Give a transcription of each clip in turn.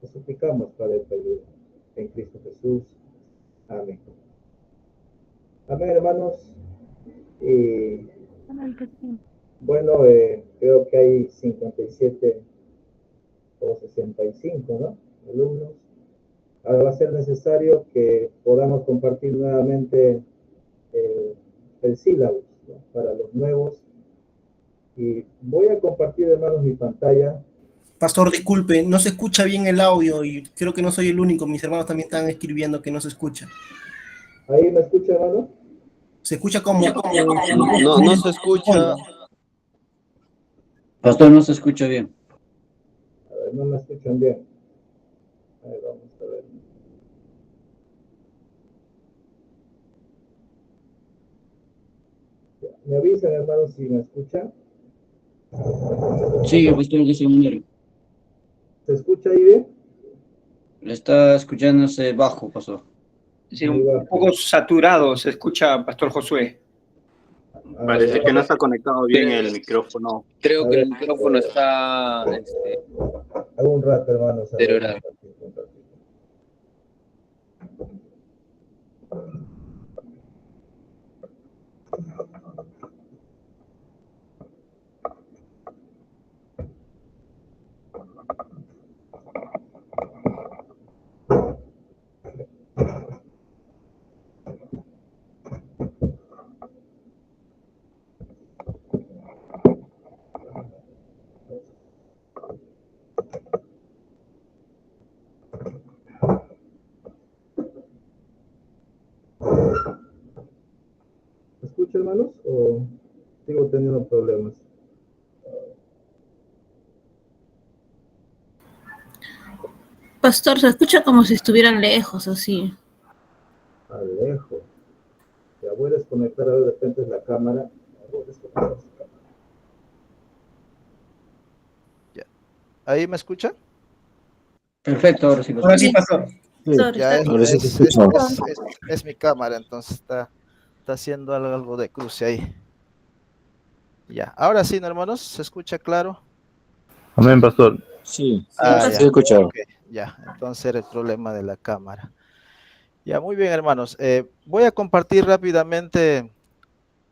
Te suplicamos, Padre, tu ayuda. En Cristo Jesús. Amén. Amén, hermanos. Y bueno, creo que hay 57 o 65, ¿no? Alumnos. Ahora va a ser necesario que podamos compartir nuevamente eh, el sílabo, ¿no? Para los nuevos. Y voy a compartir, hermanos, mi pantalla. Pastor, disculpe, no se escucha bien el audio y creo que no soy el único. Mis hermanos también están escribiendo que no se escucha. ¿Ahí me escucha, hermano? Se escucha como No, no se escucha. Pastor, no se escucha bien. A ver, no me escuchan bien. A ver, vamos a ver. ¿Me avisan, hermanos, si me escuchan? Sí, pastor, dice un ¿Se escucha ahí bien? Le está escuchándose bajo, pastor. Sí, un poco saturado se escucha, Pastor Josué. Parece que no está conectado bien el micrófono. Creo que el micrófono está Algún rato, hermanos. deteriorado. ¿Me escucha, hermanos? ¿O sigo teniendo problemas? Pastor, se escucha como si estuvieran lejos, así. Lejos. Ya voy a desconectar de repente la cámara. Ya. ¿Ahí me escucha? Perfecto, ahora sí, Ahora sí, pastor. Sí, ya es mi cámara, entonces está haciendo algo de cruce ahí. Ya, ahora sí, ¿no, hermanos? ¿Se escucha claro? Amén, pastor. Sí, ya, se escucha. okay, ya, entonces era el problema de la cámara. Ya, muy bien, hermanos. Voy a compartir rápidamente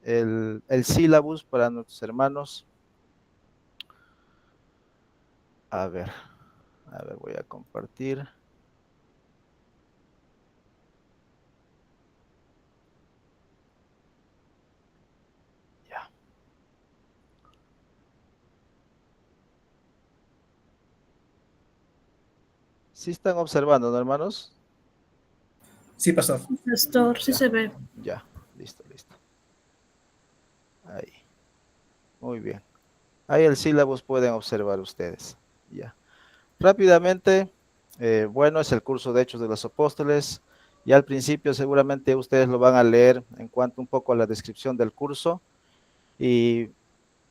el sílabus para nuestros hermanos. A ver, voy a compartir. Ya. ¿Sí están observando, ¿no, hermanos? Sí, pastor. Pastor, sí se ve. Ya, listo. Ahí. Muy bien. Ahí el sílabus pueden observar ustedes. Ya. Rápidamente, bueno, es el curso de Hechos de los Apóstoles. Y al principio seguramente ustedes lo van a leer en cuanto un poco a la descripción del curso. Y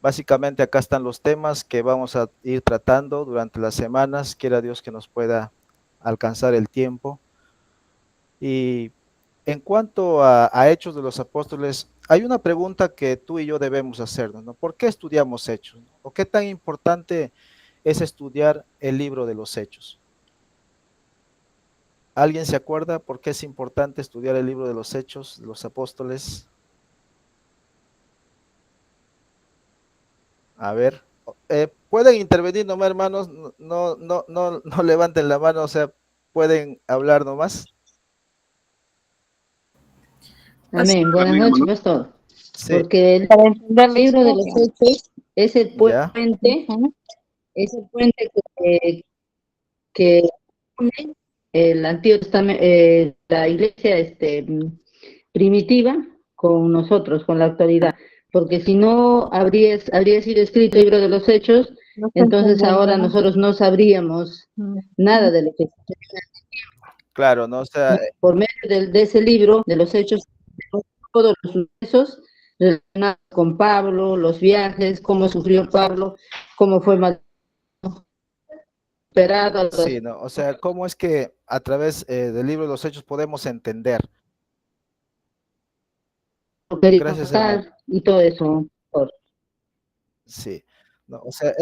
básicamente acá están los temas que vamos a ir tratando durante las semanas. Quiera Dios que nos pueda alcanzar el tiempo. Y en cuanto a Hechos de los Apóstoles, hay una pregunta que tú y yo debemos hacernos, ¿no? ¿Por qué estudiamos Hechos? ¿O qué tan importante es estudiar el libro de los Hechos? ¿Alguien se acuerda por qué es importante estudiar el libro de los Hechos de los Apóstoles? A ver, pueden intervenir nomás, hermanos, no levanten la mano, o sea, pueden hablar nomás. Amén. Buenas noches, pastor. Sí. Porque para entender el libro de los Hechos es el puente, que une el Antiguo Testamento, la iglesia primitiva con nosotros, con la actualidad. Porque si no habría sido escrito el libro de los Hechos, entonces ahora nosotros no sabríamos nada de lo que Claro, ¿no? O sea, por medio de ese libro de los Hechos, todos los sucesos relacionados con Pablo, los viajes, cómo sufrió Pablo, cómo fue maltratado. Sí, ¿no? O sea, ¿cómo es que a través del libro de los Hechos podemos entender? Gracias, hermano. Y todo eso. Sí, no, o sea,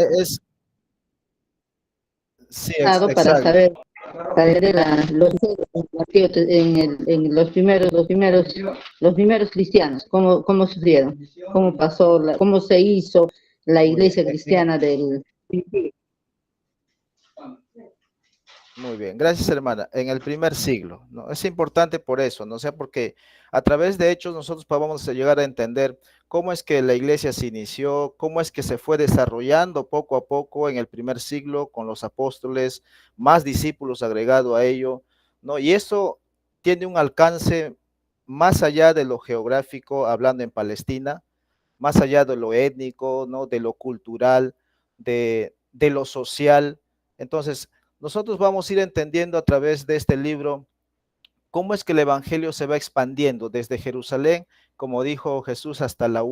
Sí, para exacto. saber en los primeros cristianos, cómo sufrieron, cómo pasó, cómo se hizo la Muy bien. iglesia cristiana del... Muy bien, gracias hermana. En el primer siglo, ¿no? Es importante por eso, ¿no? O sea, porque a través de hechos nosotros vamos a llegar a entender cómo es que la iglesia se inició, cómo es que se fue desarrollando poco a poco en el primer siglo con los apóstoles, más discípulos agregado a ello, ¿no? Y eso tiene un alcance más allá de lo geográfico, hablando en Palestina, más allá de lo étnico, ¿no? De lo cultural, de lo social. Entonces, nosotros vamos a ir entendiendo a través de este libro cómo es que el evangelio se va expandiendo desde Jerusalén, como dijo Jesús, hasta lo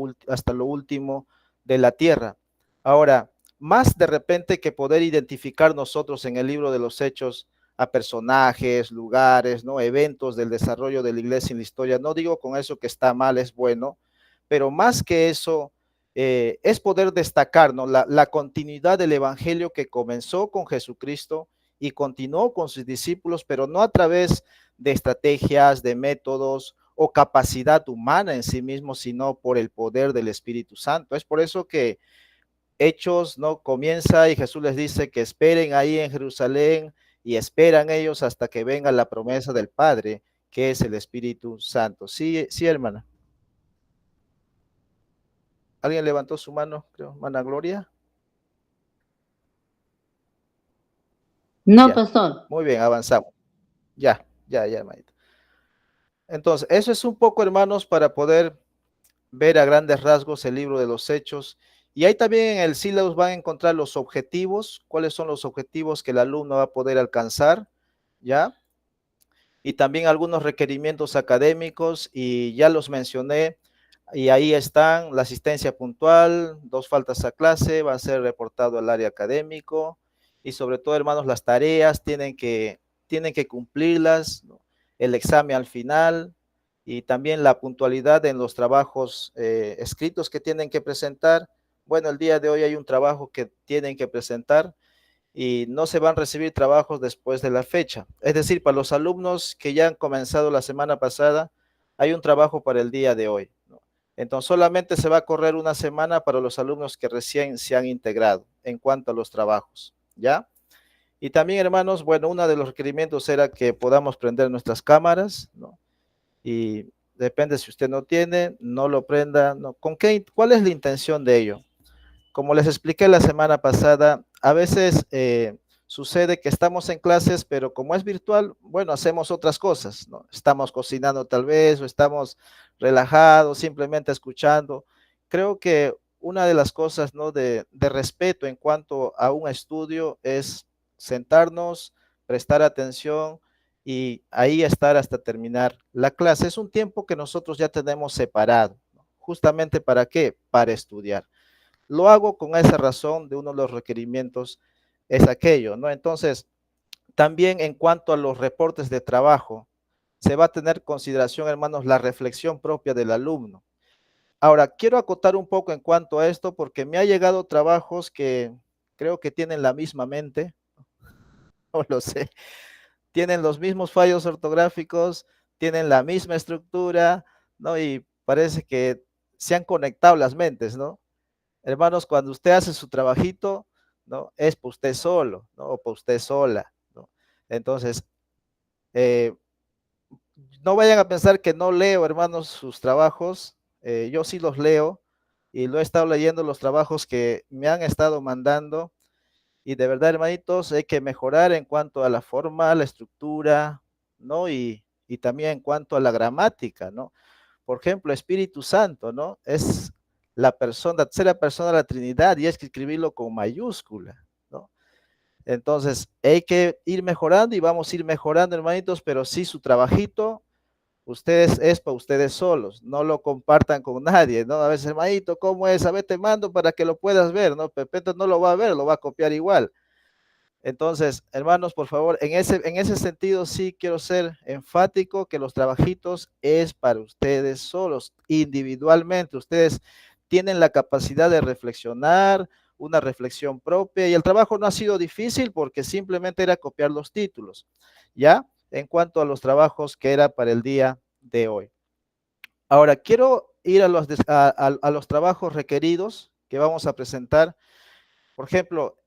último de la tierra. Ahora, más de repente que poder identificar nosotros en el libro de los Hechos a personajes, lugares, ¿no? Eventos del desarrollo de la iglesia en la historia. No digo con eso que está mal, es bueno, pero más que eso, es poder destacar, ¿no? La continuidad del evangelio que comenzó con Jesucristo y continuó con sus discípulos, pero no a través de estrategias, de métodos o capacidad humana en sí mismo, sino por el poder del Espíritu Santo. Es por eso que Hechos no comienza y Jesús les dice que esperen ahí en Jerusalén y esperan ellos hasta que venga la promesa del Padre, que es el Espíritu Santo. Sí, sí, hermana. ¿Alguien levantó su mano, creo? ¿Hermana Gloria? No, Ya. pastor. Muy bien, avanzamos. Ya, hermanito. Entonces, eso es un poco, hermanos, para poder ver a grandes rasgos el libro de los Hechos. Y ahí también en el sílabus van a encontrar los objetivos, cuáles son los objetivos que el alumno va a poder alcanzar, ¿ya? Y también algunos requerimientos académicos, y ya los mencioné, y ahí están la asistencia puntual, 2 faltas a clase, va a ser reportado al área académico, y sobre todo, hermanos, las tareas tienen que cumplirlas, ¿no? El examen al final, y también la puntualidad en los trabajos escritos que tienen que presentar. Bueno, el día de hoy hay un trabajo que tienen que presentar, y no se van a recibir trabajos después de la fecha. Es decir, para los alumnos que ya han comenzado la semana pasada, hay un trabajo para el día de hoy, ¿no? Entonces, solamente se va a correr una semana para los alumnos que recién se han integrado en cuanto a los trabajos, ¿ya? Y también, hermanos, bueno, uno de los requerimientos era que podamos prender nuestras cámaras, ¿no? Y depende si usted no tiene, no lo prenda, ¿no? ¿Cuál es la intención de ello? Como les expliqué la semana pasada, a veces sucede que estamos en clases, pero como es virtual, bueno, hacemos otras cosas, ¿no? Estamos cocinando tal vez, o estamos relajados, simplemente escuchando. Creo que una de las cosas, ¿no? de respeto en cuanto a un estudio es sentarnos, prestar atención y ahí estar hasta terminar la clase. Es un tiempo que nosotros ya tenemos separado, ¿no? ¿Justamente para qué? Para estudiar. Lo hago con esa razón, de uno de los requerimientos es aquello, ¿no? Entonces, también en cuanto a los reportes de trabajo, se va a tener consideración, hermanos, la reflexión propia del alumno. Ahora, quiero acotar un poco en cuanto a esto, porque me ha llegado trabajos que creo que tienen la misma mente, no lo sé, tienen los mismos fallos ortográficos, tienen la misma estructura, ¿no? Y parece que se han conectado las mentes, ¿no? Hermanos, cuando usted hace su trabajito, ¿no? Es para usted solo, ¿no? O para usted sola, ¿no? Entonces, eh, no vayan a pensar que no leo, hermanos, sus trabajos. Yo sí los leo y lo he estado leyendo los trabajos que me han estado mandando. Y de verdad, hermanitos, hay que mejorar en cuanto a la forma, la estructura, ¿no? Y también en cuanto a la gramática, ¿no? Por ejemplo, Espíritu Santo, ¿no? Es la tercera persona de la Trinidad y hay que escribirlo con mayúscula, ¿no? Entonces, hay que ir mejorando y vamos a ir mejorando, hermanitos, pero sí su trabajito, ustedes es para ustedes solos, no lo compartan con nadie, ¿no? A veces, hermanito, ¿cómo es? A ver, te mando para que lo puedas ver, ¿no? Pepeto no lo va a ver, lo va a copiar igual. Entonces, hermanos, por favor, en ese sentido sí quiero ser enfático que los trabajitos es para ustedes solos, individualmente. Ustedes tienen la capacidad de reflexionar, una reflexión propia, y el trabajo no ha sido difícil porque simplemente era copiar los títulos, ¿ya? En cuanto a los trabajos que era para el día de hoy. Ahora, quiero ir a los trabajos requeridos que vamos a presentar. Por ejemplo,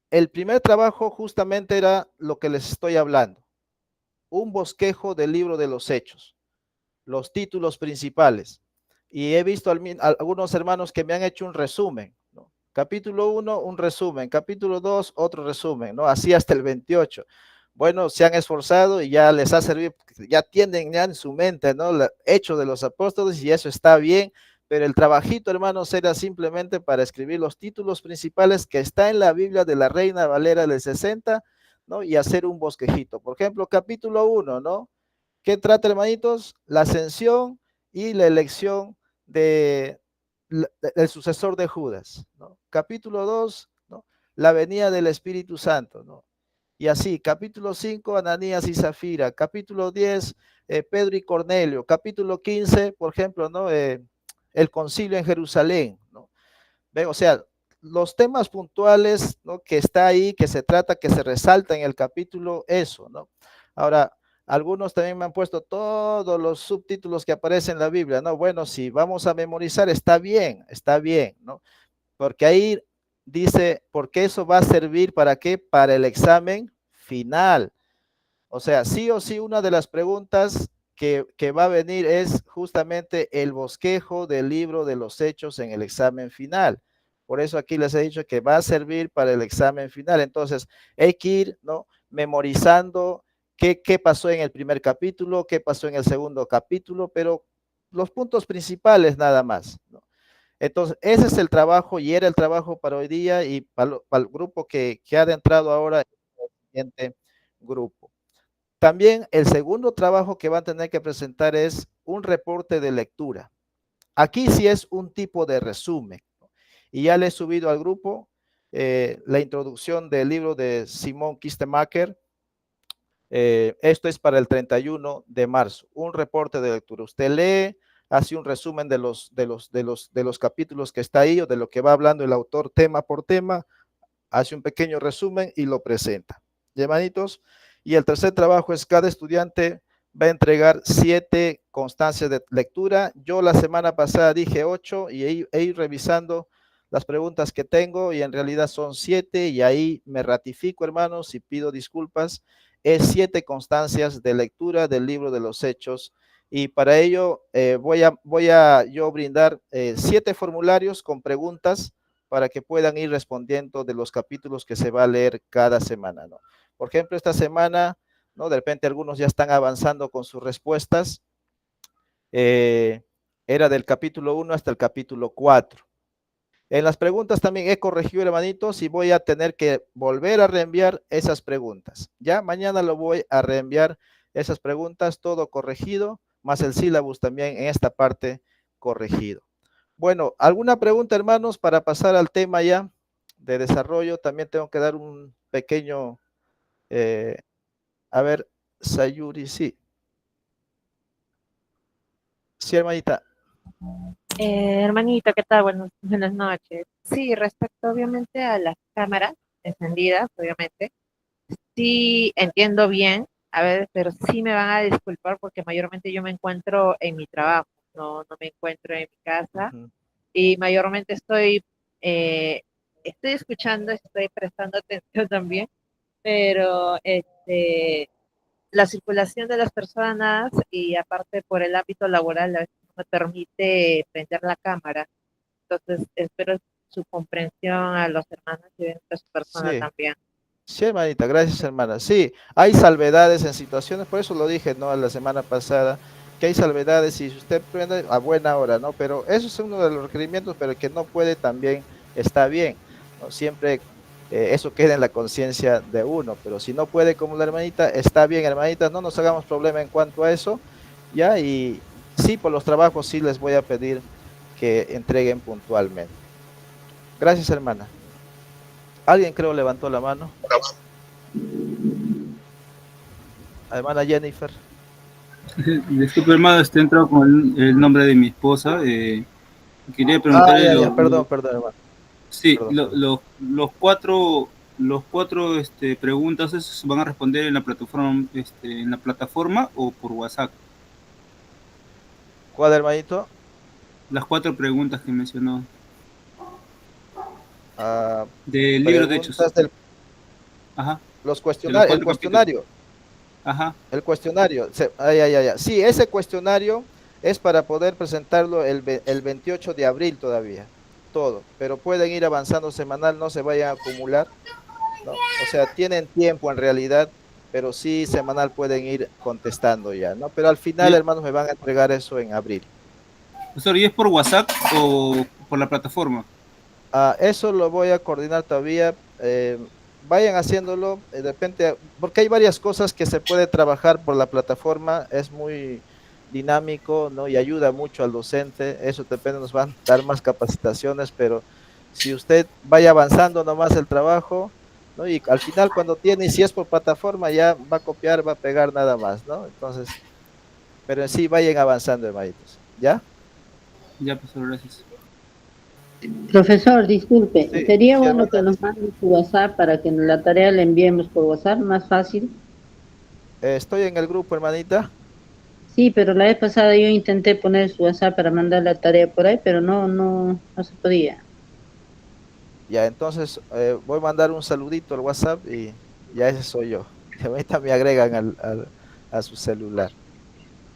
el primer trabajo justamente era lo que les estoy hablando, un bosquejo del libro de los Hechos, los títulos principales. Y he visto algunos hermanos que me han hecho un resumen, ¿no? Capítulo 1, un resumen. Capítulo 2, otro resumen, ¿no? Así hasta el 28. Bueno, se han esforzado y ya les ha servido, ya tienen ya en su mente, ¿no? Hechos de los Apóstoles, y eso está bien, pero el trabajito, hermanos, era simplemente para escribir los títulos principales que está en la Biblia de la Reina Valera del 60, ¿no? Y hacer un bosquejito. Por ejemplo, capítulo 1, ¿no? ¿Qué trata, hermanitos? La ascensión y la elección del sucesor de Judas, ¿no? Capítulo 2, ¿no? La venida del Espíritu Santo, ¿no? Y así, capítulo 5, Ananías y Zafira. Capítulo 10, Pedro y Cornelio. Capítulo 15, por ejemplo, ¿no? El concilio en Jerusalén, ¿no? O sea, los temas puntuales, ¿no? Que está ahí, que se trata, que se resalta en el capítulo, eso, ¿no? Ahora, algunos también me han puesto todos los subtítulos que aparecen en la Biblia, ¿no? Bueno, si vamos a memorizar, está bien, ¿no? Porque ahí dice, porque eso va a servir ¿para qué? Para el examen final. O sea, sí o sí, una de las preguntas que va a venir es justamente el bosquejo del libro de los Hechos en el examen final. Por eso aquí les he dicho que va a servir para el examen final. Entonces, hay que ir, ¿no? Memorizando qué pasó en el primer capítulo, qué pasó en el segundo capítulo, pero los puntos principales nada más, ¿no? Entonces, ese es el trabajo y era el trabajo para hoy día y para el grupo que ha entrado ahora en el siguiente grupo. También el segundo trabajo que van a tener que presentar es un reporte de lectura. Aquí sí es un tipo de resumen, ¿no? Y ya le he subido al grupo la introducción del libro de Simon Kistemaker. Esto es para el 31 de marzo, un reporte de lectura. Usted lee, hace un resumen de los capítulos que está ahí o de lo que va hablando el autor tema por tema, hace un pequeño resumen y lo presenta. ¿Y, hermanitos? Y el tercer trabajo es cada estudiante va a entregar 7 constancias de lectura. Yo la semana pasada dije 8 y he ido revisando las preguntas que tengo y en realidad son 7 y ahí me ratifico, hermanos, y pido disculpas. Es 7 constancias de lectura del libro de los Hechos y para ello voy a yo brindar 7 formularios con preguntas para que puedan ir respondiendo de los capítulos que se va a leer cada semana, ¿no? Por ejemplo, esta semana, ¿no? De repente algunos ya están avanzando con sus respuestas. Era del capítulo 1 hasta el capítulo 4. En las preguntas también he corregido, hermanitos, y voy a tener que volver a reenviar esas preguntas. Ya mañana lo voy a reenviar esas preguntas, todo corregido, más el sílabus también en esta parte corregido. Bueno, ¿alguna pregunta, hermanos, para pasar al tema ya de desarrollo? También tengo que dar un pequeño, a ver, Sayuri, sí. Sí, hermanita. Hermanito, ¿qué tal? Buenas noches. Sí, respecto obviamente a las cámaras encendidas, obviamente, sí entiendo bien, a ver, pero sí me van a disculpar porque mayormente yo me encuentro en mi trabajo, no me encuentro en mi casa y mayormente estoy escuchando, estoy prestando atención también, pero la circulación de las personas y aparte por el ámbito laboral a veces no me permite prender la cámara. Entonces espero su comprensión a los hermanos y a otras personas también. Sí, hermanita, gracias, hermana. Sí, hay salvedades en situaciones, por eso lo dije, ¿no? La semana pasada, que hay salvedades y si usted prende a buena hora, ¿no? Pero eso es uno de los requerimientos, pero el que no puede también está bien, ¿no? Siempre eso queda en la conciencia de uno, pero si no puede como la hermanita, está bien, hermanitas, no nos hagamos problema en cuanto a eso, ¿ya? Y sí, por los trabajos sí les voy a pedir que entreguen puntualmente. Gracias, hermana. Alguien creo levantó la mano. Hermana Jennifer. Disculpe, hermano, estoy entrado con el nombre de mi esposa. Quería preguntarle... Perdón, hermano. Sí, Perdón. los cuatro preguntas esos van a responder en la plataforma o por WhatsApp. ¿Cuál, hermanito? Las 4 preguntas que mencionó Ah, del libro de hechos. preguntas del Ajá. los De los cuestionarios, el 4 capítulos. cuestionario. Ajá. El cuestionario. Sí, ese cuestionario es para poder presentarlo el 28 de abril todavía. Todo. Pero pueden ir avanzando semanal, no se vayan a acumular, ¿no? O sea, tienen tiempo en realidad, pero sí semanal pueden ir contestando ya, ¿no? Pero al final, Y, hermanos, me van a entregar eso en abril. profesor, ¿y es por WhatsApp o por la plataforma? Eso lo voy a coordinar todavía. Vayan haciéndolo, de repente, porque hay varias cosas que se puede trabajar por la plataforma, es muy dinámico, ¿no? Y ayuda mucho al docente, eso depende, nos van a dar más capacitaciones, pero si usted vaya avanzando nomás el trabajo, ¿no? Y al final cuando tiene, y si es por plataforma, ya va a copiar, va a pegar nada más, ¿no? Entonces, pero en sí vayan avanzando, hermanitos, ¿ya? Ya, profesor, gracias. Profesor, disculpe, Sí, sería sí, bueno hermana. que nos mande su WhatsApp para que la tarea la enviemos por WhatsApp, más fácil. Estoy en el grupo, hermanita. Sí, pero la vez pasada yo intenté poner su WhatsApp para mandar la tarea por ahí, pero no se podía. Ya, entonces voy a mandar un saludito al WhatsApp y ya ese soy yo. Y ahorita me agregan a su celular.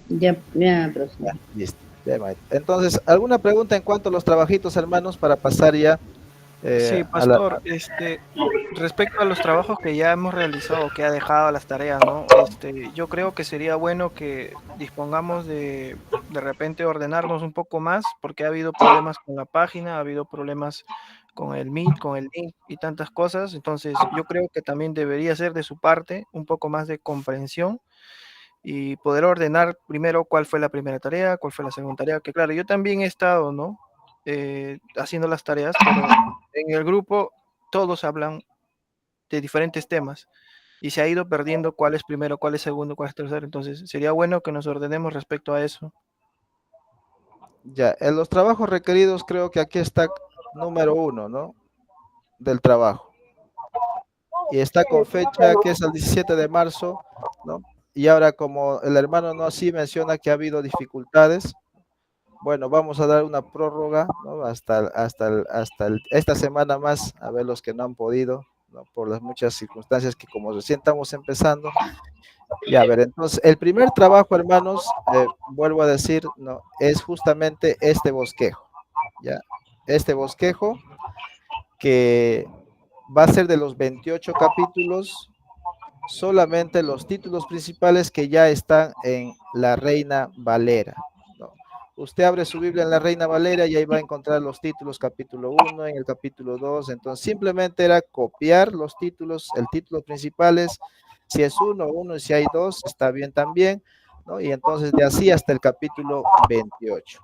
Ya, Ya, profesor. listo. Ya, maestro. Entonces, ¿alguna pregunta en cuanto a los trabajitos, hermanos, para pasar ya Sí, a la... pastor, respecto a los trabajos que ya hemos realizado, que ha dejado las tareas, ¿no? Yo creo que sería bueno que dispongamos de repente ordenarnos un poco más, porque ha habido problemas con la página, ha habido problemas con el Meet, con el link y tantas cosas. Entonces, yo creo que también debería ser de su parte un poco más de comprensión y poder ordenar primero cuál fue la primera tarea, cuál fue la segunda tarea, que claro, yo también he estado, ¿no? Haciendo las tareas, pero en el grupo todos hablan de diferentes temas y se ha ido perdiendo cuál es primero, cuál es segundo, cuál es tercero. Entonces, sería bueno que nos ordenemos respecto a eso. Ya, en los trabajos requeridos creo que aquí está número 1, ¿no? Del trabajo. Y está con fecha que es el 17 de marzo, ¿no? Y ahora como el hermano no así menciona que ha habido dificultades, bueno, vamos a dar una prórroga, ¿no? Esta semana más, a ver los que no han podido, ¿no? Por las muchas circunstancias que como recién estamos empezando. Y a ver, entonces, el primer trabajo, hermanos, vuelvo a decir, ¿no? Es justamente este bosquejo, ¿ya? Este bosquejo que va a ser de los 28 capítulos, solamente los títulos principales que ya están en la Reina Valera, ¿no? Usted abre su Biblia en la Reina Valera y ahí va a encontrar los títulos, capítulo 1, en el capítulo 2, entonces simplemente era copiar los títulos, el título principales, si es uno, y si hay dos, está bien también, ¿no? Y entonces de así hasta el capítulo 28.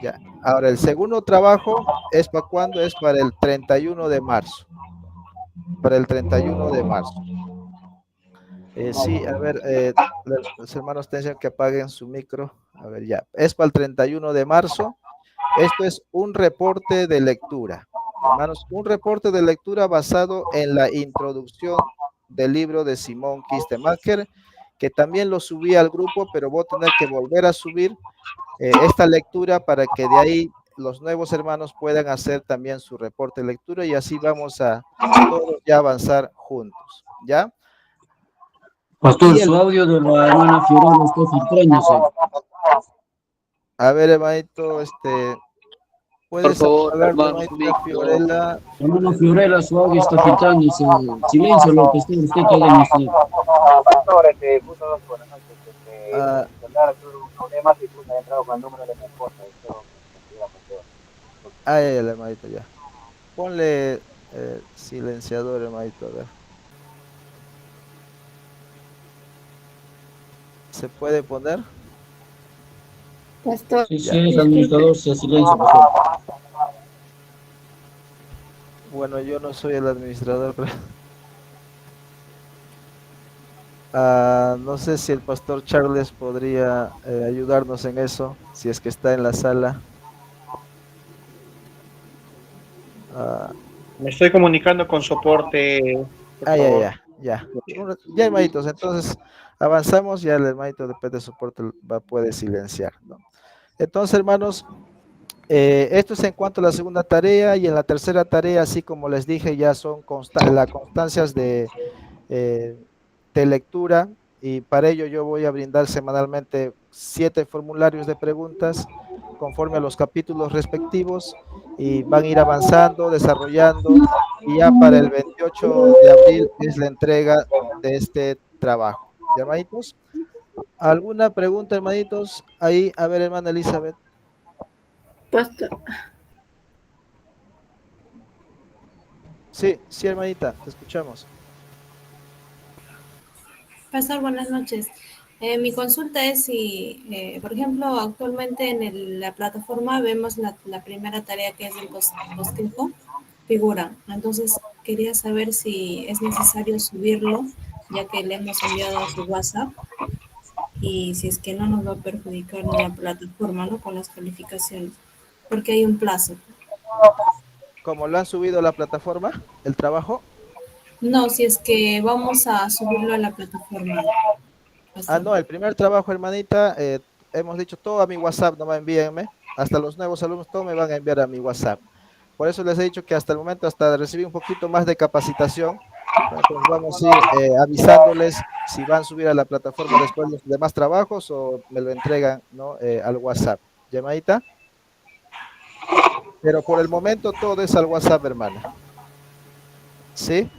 Ya. Ahora, el segundo trabajo es para cuándo, es para el 31 de marzo, para el 31 de marzo. Sí, a ver, los hermanos tengan que apaguen su micro. A ver, ya. Es para el 31 de marzo. Esto es un reporte de lectura. Hermanos, un reporte de lectura basado en la introducción del libro de Simón Kistemacher, que también lo subí al grupo, pero voy a tener que volver a subir esta lectura para que de ahí los nuevos hermanos puedan hacer también su reporte de lectura y así vamos a todos ya avanzar juntos. ¿Ya? Pastor, su audio de la hermana Fiorella está filtrándose. A ver, hermanito, Por ¿puedes favor, apagar, hermano, su hermanita micro. Fiorella? Hermana Fiorella, su audio está filtrándose. Silencio, lo que usted todo en este. Pastor, justo dos horas antes Ah, solucionar problemas y justo he entrado con el número de mi esposa. ay, el hermanito, ya. Ponle silenciador, hermanito, a ver. ¿Se puede poner? Pastor, Sí, Ya. sí, administrador, se silencio, por favor. Bueno, yo no soy el administrador, pero... no sé si el pastor Charles podría ayudarnos en eso, si es que está en la sala. Me estoy comunicando con soporte, por favor. Ya, hermanitos, entonces avanzamos, ya el hermanito después de soporte puede silenciar, ¿no? Entonces, hermanos, esto es en cuanto a la segunda tarea, y en la tercera tarea, así como les dije, ya son las constancias de lectura, y para ello yo voy a brindar semanalmente 7 formularios de preguntas conforme a los capítulos respectivos, y van a ir avanzando, desarrollando, y ya para el 28 de abril es la entrega de este trabajo. ¿Ya, hermanitos? ¿Alguna pregunta, hermanitos? Ahí, a ver, hermana Elizabeth. Pastor, Sí, sí, hermanita, te escuchamos. Pastor, buenas noches. Mi consulta es si, por ejemplo, actualmente en la plataforma vemos la primera tarea que es el bosquejo, figura. Entonces, quería saber si es necesario subirlo, ya que le hemos enviado a su WhatsApp, y si es que no nos va a perjudicar en la plataforma, ¿no? Con las calificaciones, porque hay un plazo. ¿Cómo lo han subido a la plataforma, el trabajo? No, si es que vamos a subirlo a la plataforma. No, el primer trabajo, hermanita, hemos dicho todo a mi WhatsApp, no me envíenme. Hasta los nuevos alumnos, todo me van a enviar a mi WhatsApp. Por eso les he dicho que hasta el momento, hasta recibir un poquito más de capacitación, entonces vamos a ir avisándoles si van a subir a la plataforma después los demás trabajos, o me lo entregan, ¿no? Al WhatsApp. ¿Llamadita? Pero por el momento todo es al WhatsApp, hermana. ¿Sí?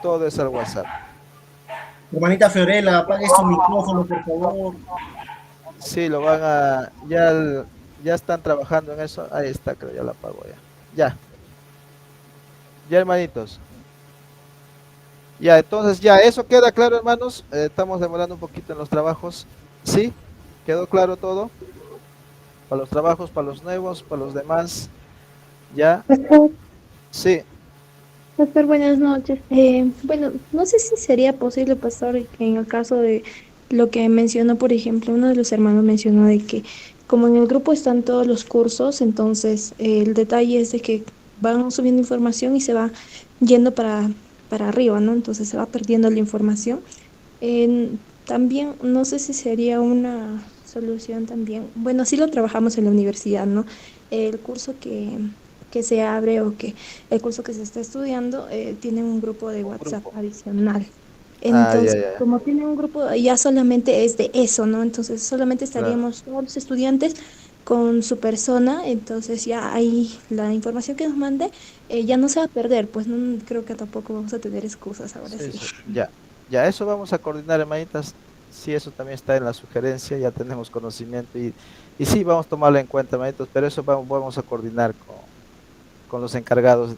Todo es al WhatsApp. Hermanita Fiorella, apague su micrófono, por favor. Sí, lo van a... Ya están trabajando en eso. Ahí está, creo, ya la apago ya. Ya, hermanitos. Ya, entonces ya, eso queda claro, hermanos. Estamos demorando un poquito en los trabajos. ¿Sí? ¿Quedó claro todo? Para los trabajos, para los nuevos, para los demás. ¿Ya? Pastor, Sí. Pastor, buenas noches. Bueno, no sé si sería posible, Pastor, que en el caso de lo que mencionó, por ejemplo, uno de los hermanos mencionó de que como en el grupo están todos los cursos, entonces el detalle es de que van subiendo información y se va yendo para arriba, ¿no? Entonces se va perdiendo la información. También no sé si sería una solución también. Bueno, sí lo trabajamos en la universidad, ¿no? El curso que se abre, o que el curso que se está estudiando, tiene un grupo de WhatsApp adicional. Entonces, ya. como tiene un grupo, ya solamente es de eso, ¿no? Entonces, solamente Claro. estaríamos todos los estudiantes con su persona, entonces ya ahí la información que nos mande ya no se va a perder, pues no creo que tampoco vamos a tener excusas ahora sí. Ya, eso vamos a coordinar, hermanitas. Sí, eso también está en la sugerencia, ya tenemos conocimiento, y sí, vamos a tomarlo en cuenta, hermanitos, pero eso vamos a coordinar con los encargados,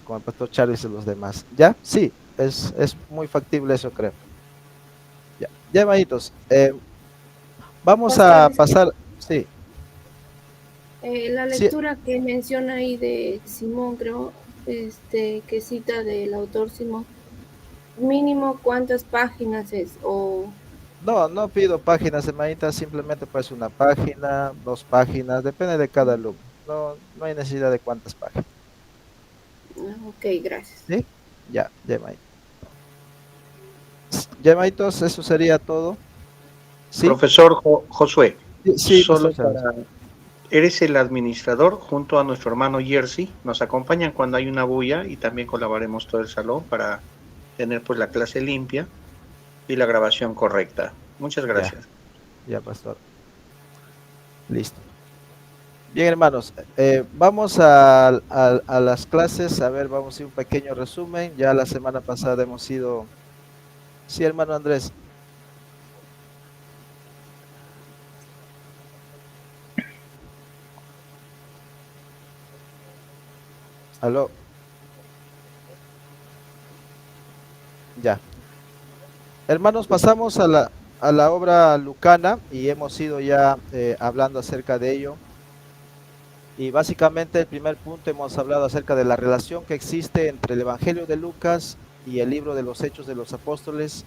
con el pastor Charles y los demás. ¿Ya? Sí, es muy factible eso, creo. Ya, hermanitos, vamos a pasar, sí. La lectura que menciona ahí de Simón, creo, que cita del autor Simón, mínimo ¿cuántas páginas es? O No pido páginas, hermanitas, simplemente pues una página, 2 páginas, depende de cada alumno. No hay necesidad de cuántas páginas. ok, gracias. ¿Sí? Ya, hermanitos. Ya, hermanitos, eso sería todo. ¿Sí? Profesor Josué, Sí, solo eres el administrador junto a nuestro hermano Jersey. Nos acompañan cuando hay una bulla y también colaboremos todo el salón para tener pues la clase limpia y la grabación correcta. Muchas gracias. Ya, pastor. Listo. Bien, hermanos, vamos a las clases. A ver, vamos a ir un pequeño resumen. Ya la semana pasada hemos ido... Sí, hermano Andrés. Aló. Ya. Hermanos, pasamos a la obra lucana, y hemos ido ya hablando acerca de ello. Y básicamente el primer punto, hemos hablado acerca de la relación que existe entre el Evangelio de Lucas y el libro de los Hechos de los Apóstoles.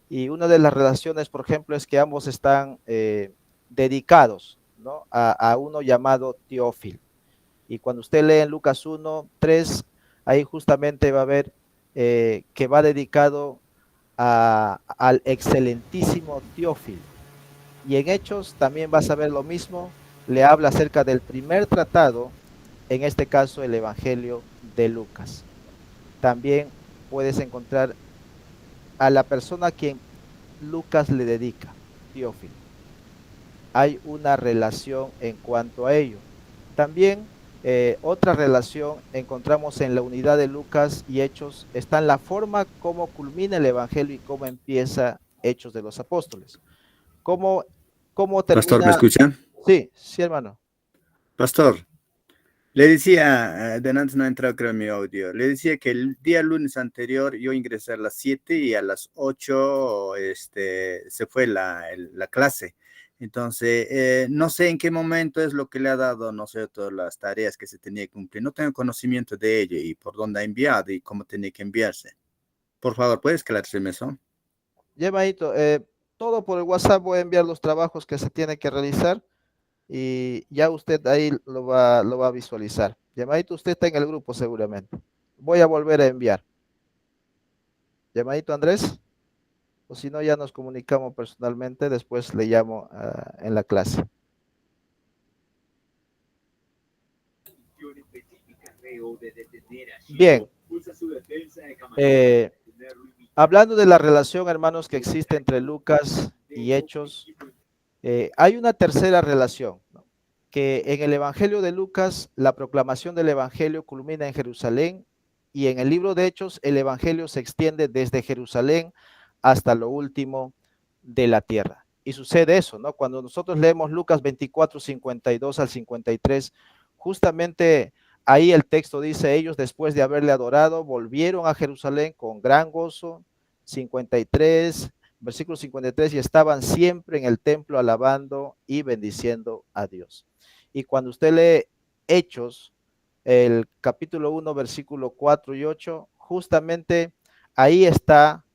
Y una de las relaciones, por ejemplo, es que ambos están dedicados, ¿no?, a uno llamado Teófilo. Y cuando usted lee en Lucas 1, 3, ahí justamente va a ver que va dedicado al excelentísimo Teófilo. Y en Hechos también vas a ver lo mismo, le habla acerca del primer tratado, en este caso el Evangelio de Lucas. También puedes encontrar a la persona a quien Lucas le dedica, Teófilo. Hay una relación en cuanto a ello. También otra relación encontramos en la unidad de Lucas y Hechos, está en la forma como culmina el Evangelio y cómo empieza Hechos de los Apóstoles. ¿Cómo termina? Pastor, ¿me escucha? Sí, sí, hermano. Pastor, le decía, de antes no ha entrado creo en mi audio, le decía que el día lunes anterior yo ingresé a las 7 y a las 8 se fue la clase. Entonces, no sé en qué momento es lo que le ha dado, no sé, todas las tareas que se tenía que cumplir. No tengo conocimiento de ello y por dónde ha enviado y cómo tenía que enviarse. Por favor, ¿puedes esclarecerme eso? Llevadito, todo por el WhatsApp voy a enviar los trabajos que se tienen que realizar y ya usted ahí lo va a visualizar. Llamadito, usted está en el grupo seguramente. Voy a volver a enviar. Llamadito Andrés, o si no ya nos comunicamos personalmente, después le llamo en la clase. Bien. Hablando de la relación, hermanos, que existe entre Lucas y Hechos, hay una tercera relación, ¿no? Que en el Evangelio de Lucas, la proclamación del Evangelio culmina en Jerusalén y en el libro de Hechos, el Evangelio se extiende desde Jerusalén hasta lo último de la tierra. Y sucede eso, ¿no? Cuando nosotros leemos Lucas 24, 52 al 53, justamente ahí el texto dice, ellos después de haberle adorado, volvieron a Jerusalén con gran gozo, 53, versículo 53, y estaban siempre en el templo alabando y bendiciendo a Dios. Y cuando usted lee Hechos, el capítulo 1, versículo 4 y 8, justamente ahí está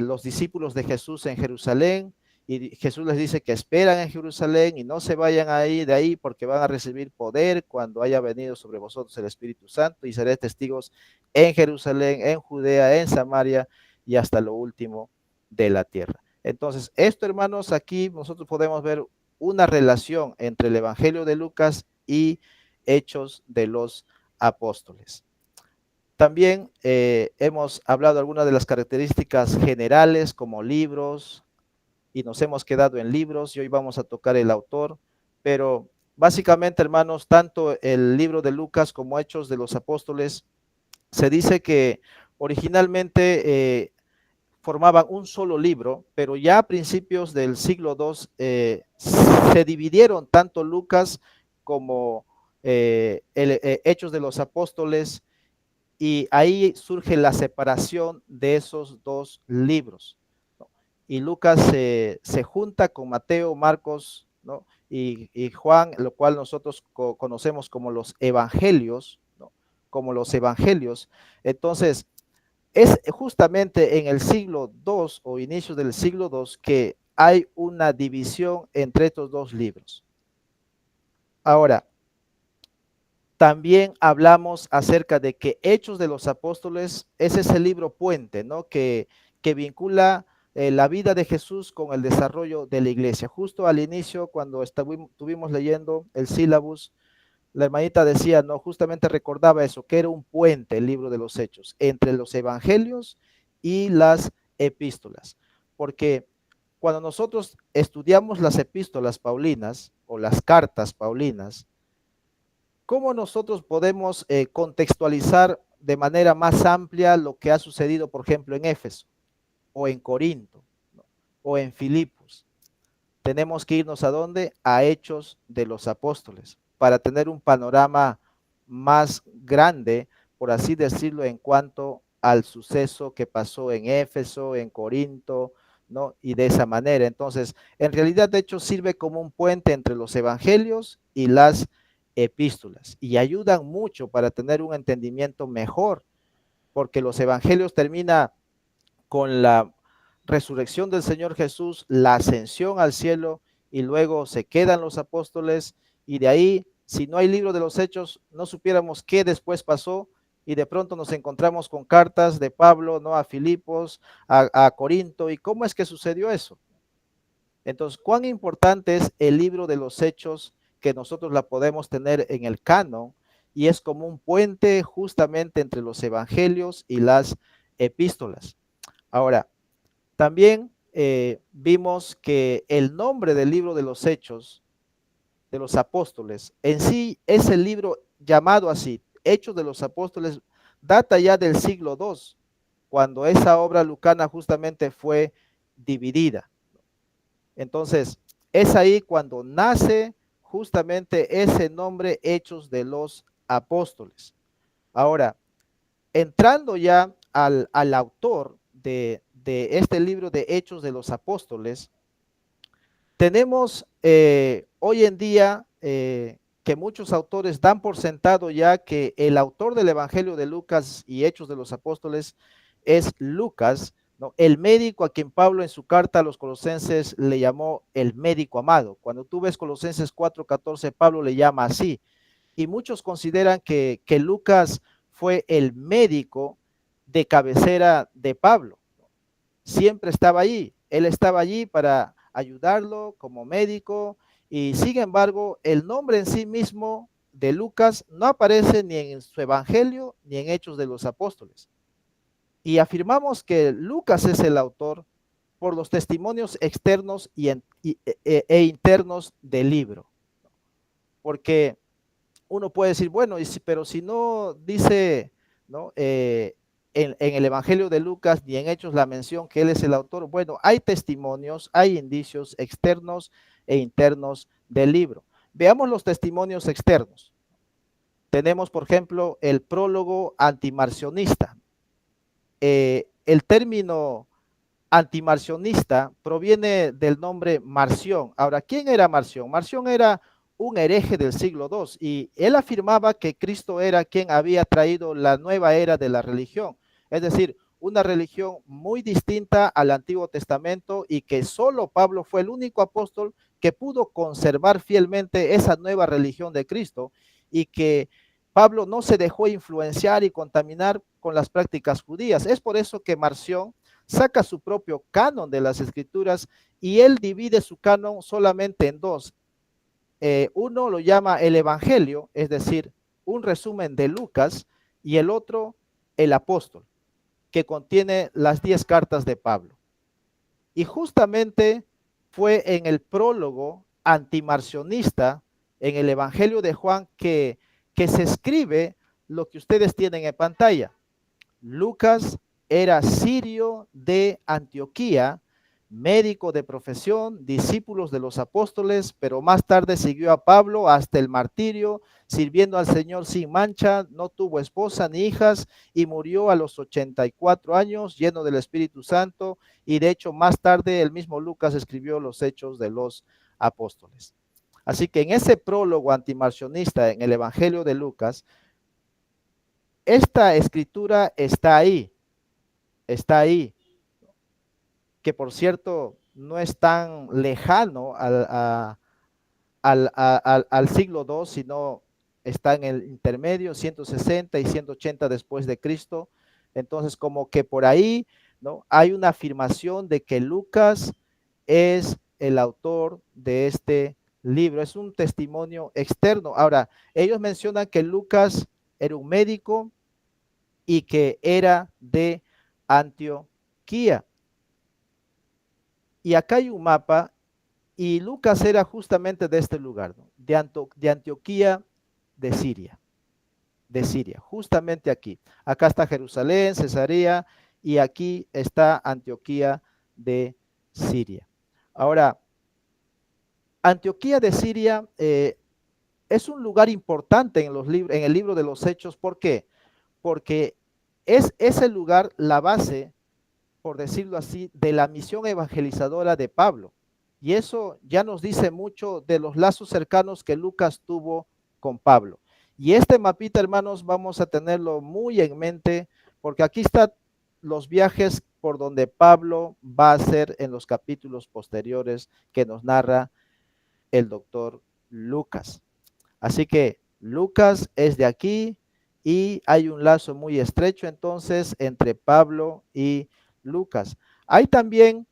los discípulos de Jesús en Jerusalén, y Jesús les dice que esperan en Jerusalén y no se vayan de ahí porque van a recibir poder cuando haya venido sobre vosotros el Espíritu Santo y seréis testigos en Jerusalén, en Judea, en Samaria y hasta lo último de la tierra. Entonces, esto, hermanos, aquí nosotros podemos ver una relación entre el Evangelio de Lucas y Hechos de los Apóstoles. También hemos hablado de algunas de las características generales como libros, y nos hemos quedado en libros, y hoy vamos a tocar el autor, pero básicamente, hermanos, tanto el libro de Lucas como Hechos de los Apóstoles, se dice que originalmente formaban un solo libro, pero ya a principios del siglo II se dividieron tanto Lucas como Hechos de los Apóstoles, y ahí surge la separación de esos dos libros, ¿no? Y Lucas se junta con Mateo, Marcos, ¿no? y Juan, lo cual nosotros conocemos como los evangelios, ¿no? Como los evangelios. Entonces, es justamente en el siglo II o inicios del siglo II que hay una división entre estos dos libros. Ahora, también hablamos acerca de que Hechos de los Apóstoles es ese libro puente, ¿no? que vincula la vida de Jesús con el desarrollo de la iglesia. Justo al inicio, cuando estuvimos leyendo el sílabus, la hermanita decía, no, justamente recordaba eso, que era un puente el libro de los Hechos entre los evangelios y las epístolas, porque cuando nosotros estudiamos las epístolas paulinas o las cartas paulinas, ¿cómo nosotros podemos contextualizar de manera más amplia lo que ha sucedido, por ejemplo, en Éfeso o en Corinto, ¿no? O en Filipos? Tenemos que irnos ¿a dónde? A Hechos de los Apóstoles, para tener un panorama más grande, por así decirlo, en cuanto al suceso que pasó en Éfeso, en Corinto, ¿no? Y de esa manera. Entonces, en realidad, de hecho, sirve como un puente entre los evangelios y las epístolas, y ayudan mucho para tener un entendimiento mejor, porque los evangelios terminan con la resurrección del Señor Jesús, la ascensión al cielo, y luego se quedan los apóstoles, y de ahí si no hay libro de los Hechos, no supiéramos qué después pasó y de pronto nos encontramos con cartas de Pablo, ¿no? A Filipos, a Corinto, y cómo es que sucedió eso. Entonces, ¿cuán importante es el libro de los Hechos que nosotros la podemos tener en el canon? Y es como un puente justamente entre los evangelios y las epístolas. Ahora, también vimos que el nombre del libro de los Hechos de los Apóstoles en sí es el libro llamado así, Hechos de los Apóstoles, data ya del siglo II, cuando esa obra lucana justamente fue dividida. Entonces, es ahí cuando nace justamente ese nombre, Hechos de los Apóstoles. Ahora, entrando ya al autor de este libro de Hechos de los Apóstoles, tenemos hoy en día que muchos autores dan por sentado ya que el autor del Evangelio de Lucas y Hechos de los Apóstoles es Lucas, ¿no? El médico a quien Pablo en su carta a los Colosenses le llamó el médico amado. Cuando tú ves Colosenses 4:14, Pablo le llama así. Y muchos consideran que Lucas fue el médico de cabecera de Pablo. Siempre estaba allí. Él estaba allí para ayudarlo como médico. Y sin embargo, el nombre en sí mismo de Lucas no aparece ni en su Evangelio ni en Hechos de los Apóstoles. Y afirmamos que Lucas es el autor por los testimonios externos e internos del libro. Porque uno puede decir, bueno, pero si no dice, ¿no? En el Evangelio de Lucas ni en Hechos la mención que él es el autor. Bueno, hay testimonios, hay indicios externos e internos del libro. Veamos los testimonios externos. Tenemos, por ejemplo, el prólogo antimarcionista. El término antimarcionista proviene del nombre Marción. Ahora, ¿quién era Marción? Marción era un hereje del siglo II y él afirmaba que Cristo era quien había traído la nueva era de la religión, es decir, una religión muy distinta al Antiguo Testamento y que solo Pablo fue el único apóstol que pudo conservar fielmente esa nueva religión de Cristo y que Pablo no se dejó influenciar y contaminar con las prácticas judías. Es por eso que Marción saca su propio canon de las Escrituras y él divide su canon solamente en dos. Uno lo llama el Evangelio, es decir, un resumen de Lucas, y el otro el apóstol, que contiene las 10 cartas de Pablo. Y justamente fue en el prólogo antimarcionista, en el Evangelio de Juan, que se escribe lo que ustedes tienen en pantalla. Lucas era sirio de Antioquía, médico de profesión, discípulos de los apóstoles, pero más tarde siguió a Pablo hasta el martirio, sirviendo al Señor sin mancha, no tuvo esposa ni hijas y murió a los 84 años, lleno del Espíritu Santo, y de hecho más tarde el mismo Lucas escribió los Hechos de los Apóstoles. Así que en ese prólogo antimarcionista en el Evangelio de Lucas, esta escritura está ahí, que por cierto no es tan lejano al siglo II, sino está en el intermedio, 160 y 180 después de Cristo. Entonces, como que por ahí, ¿no? Hay una afirmación de que Lucas es el autor de este libro, es un testimonio externo. Ahora, ellos mencionan que Lucas era un médico y que era de Antioquía. Y acá hay un mapa, y Lucas era justamente de este lugar, ¿no? de Antioquía de Siria, justamente aquí. Acá está Jerusalén, Cesarea, y aquí está Antioquía de Siria. Ahora, Antioquía de Siria es un lugar importante en el libro de los Hechos. ¿Por qué? Porque es ese lugar la base, por decirlo así, de la misión evangelizadora de Pablo. Y eso ya nos dice mucho de los lazos cercanos que Lucas tuvo con Pablo. Y este mapita, hermanos, vamos a tenerlo muy en mente, porque aquí están los viajes por donde Pablo va a hacer en los capítulos posteriores que nos narra el doctor Lucas. Así que Lucas es de aquí y hay un lazo muy estrecho entonces entre Pablo y Lucas. Hay también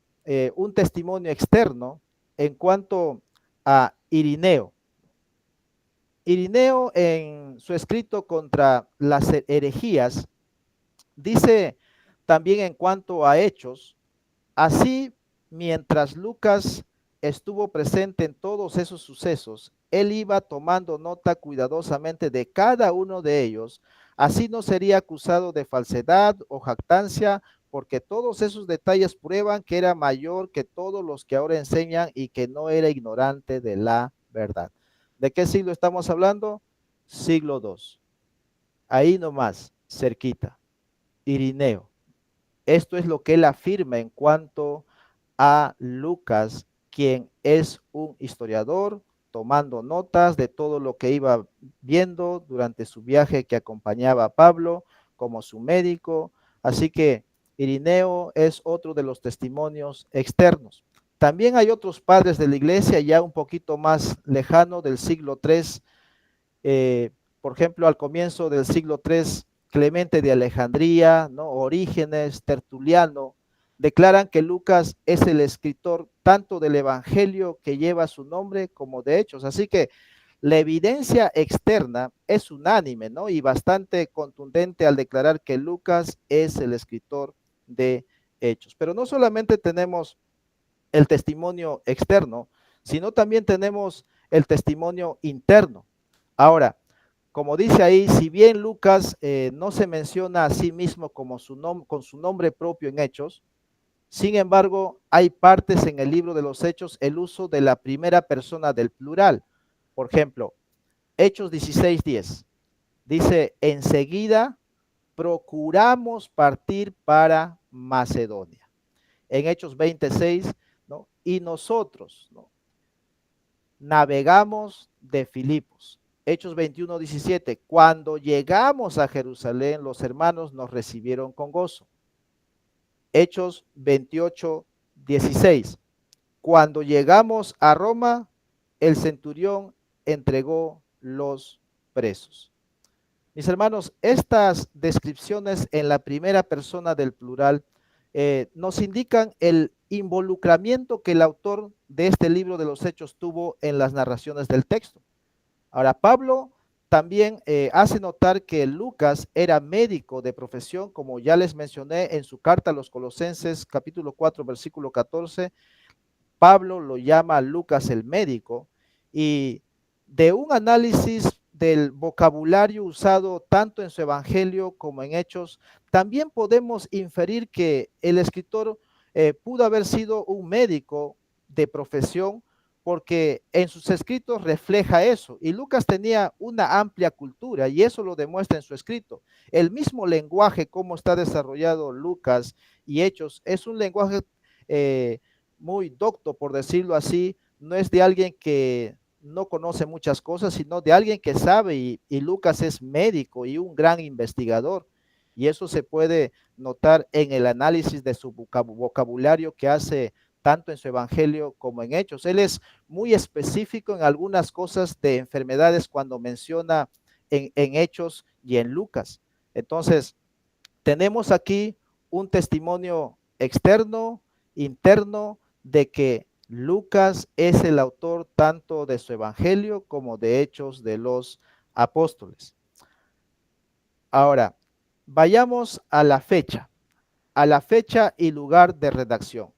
un testimonio externo en cuanto a Irineo. Irineo en su escrito contra las herejías dice también en cuanto a Hechos, así mientras Lucas estuvo presente en todos esos sucesos, él iba tomando nota cuidadosamente de cada uno de ellos, así no sería acusado de falsedad o jactancia, porque todos esos detalles prueban que era mayor que todos los que ahora enseñan y que no era ignorante de la verdad. ¿De qué siglo estamos hablando? Siglo II. Ahí nomás, cerquita. Irineo. Esto es lo que él afirma en cuanto a Lucas, quien es un historiador, tomando notas de todo lo que iba viendo durante su viaje que acompañaba a Pablo como su médico. Así que Irineo es otro de los testimonios externos. También hay otros padres de la iglesia ya un poquito más lejano del siglo III, por ejemplo, al comienzo del siglo III, Clemente de Alejandría, ¿no? Orígenes, Tertuliano, declaran que Lucas es el escritor tanto del Evangelio que lleva su nombre como de Hechos. Así que la evidencia externa es unánime, ¿no? Y bastante contundente al declarar que Lucas es el escritor de Hechos. Pero no solamente tenemos el testimonio externo, sino también tenemos el testimonio interno. Ahora, como dice ahí, si bien Lucas no se menciona a sí mismo como con su nombre propio en Hechos, sin embargo, hay partes en el libro de los Hechos el uso de la primera persona del plural. Por ejemplo, Hechos 16:10 dice, enseguida procuramos partir para Macedonia. En Hechos 26, ¿no? Y nosotros, ¿no? Navegamos de Filipos. Hechos 21:17, cuando llegamos a Jerusalén, los hermanos nos recibieron con gozo. Hechos 28:16, cuando llegamos a Roma, el centurión entregó los presos. Mis hermanos, estas descripciones en la primera persona del plural nos indican el involucramiento que el autor de este libro de los Hechos tuvo en las narraciones del texto. Ahora, Pablo también hace notar que Lucas era médico de profesión, como ya les mencioné en su carta a los Colosenses, capítulo 4, versículo 14. Pablo lo llama a Lucas el médico, y de un análisis del vocabulario usado tanto en su evangelio como en Hechos, también podemos inferir que el escritor pudo haber sido un médico de profesión, porque en sus escritos refleja eso. Y Lucas tenía una amplia cultura y eso lo demuestra en su escrito. El mismo lenguaje, como está desarrollado Lucas y Hechos, es un lenguaje muy docto, por decirlo así. No es de alguien que no conoce muchas cosas, sino de alguien que sabe, y Lucas es médico y un gran investigador. Y eso se puede notar en el análisis de su vocabulario que hace tanto en su evangelio como en Hechos. Él es muy específico en algunas cosas de enfermedades cuando menciona en Hechos y en Lucas. Entonces, tenemos aquí un testimonio externo, interno, de que Lucas es el autor tanto de su evangelio como de Hechos de los apóstoles. Ahora, vayamos a la fecha y lugar de redacción.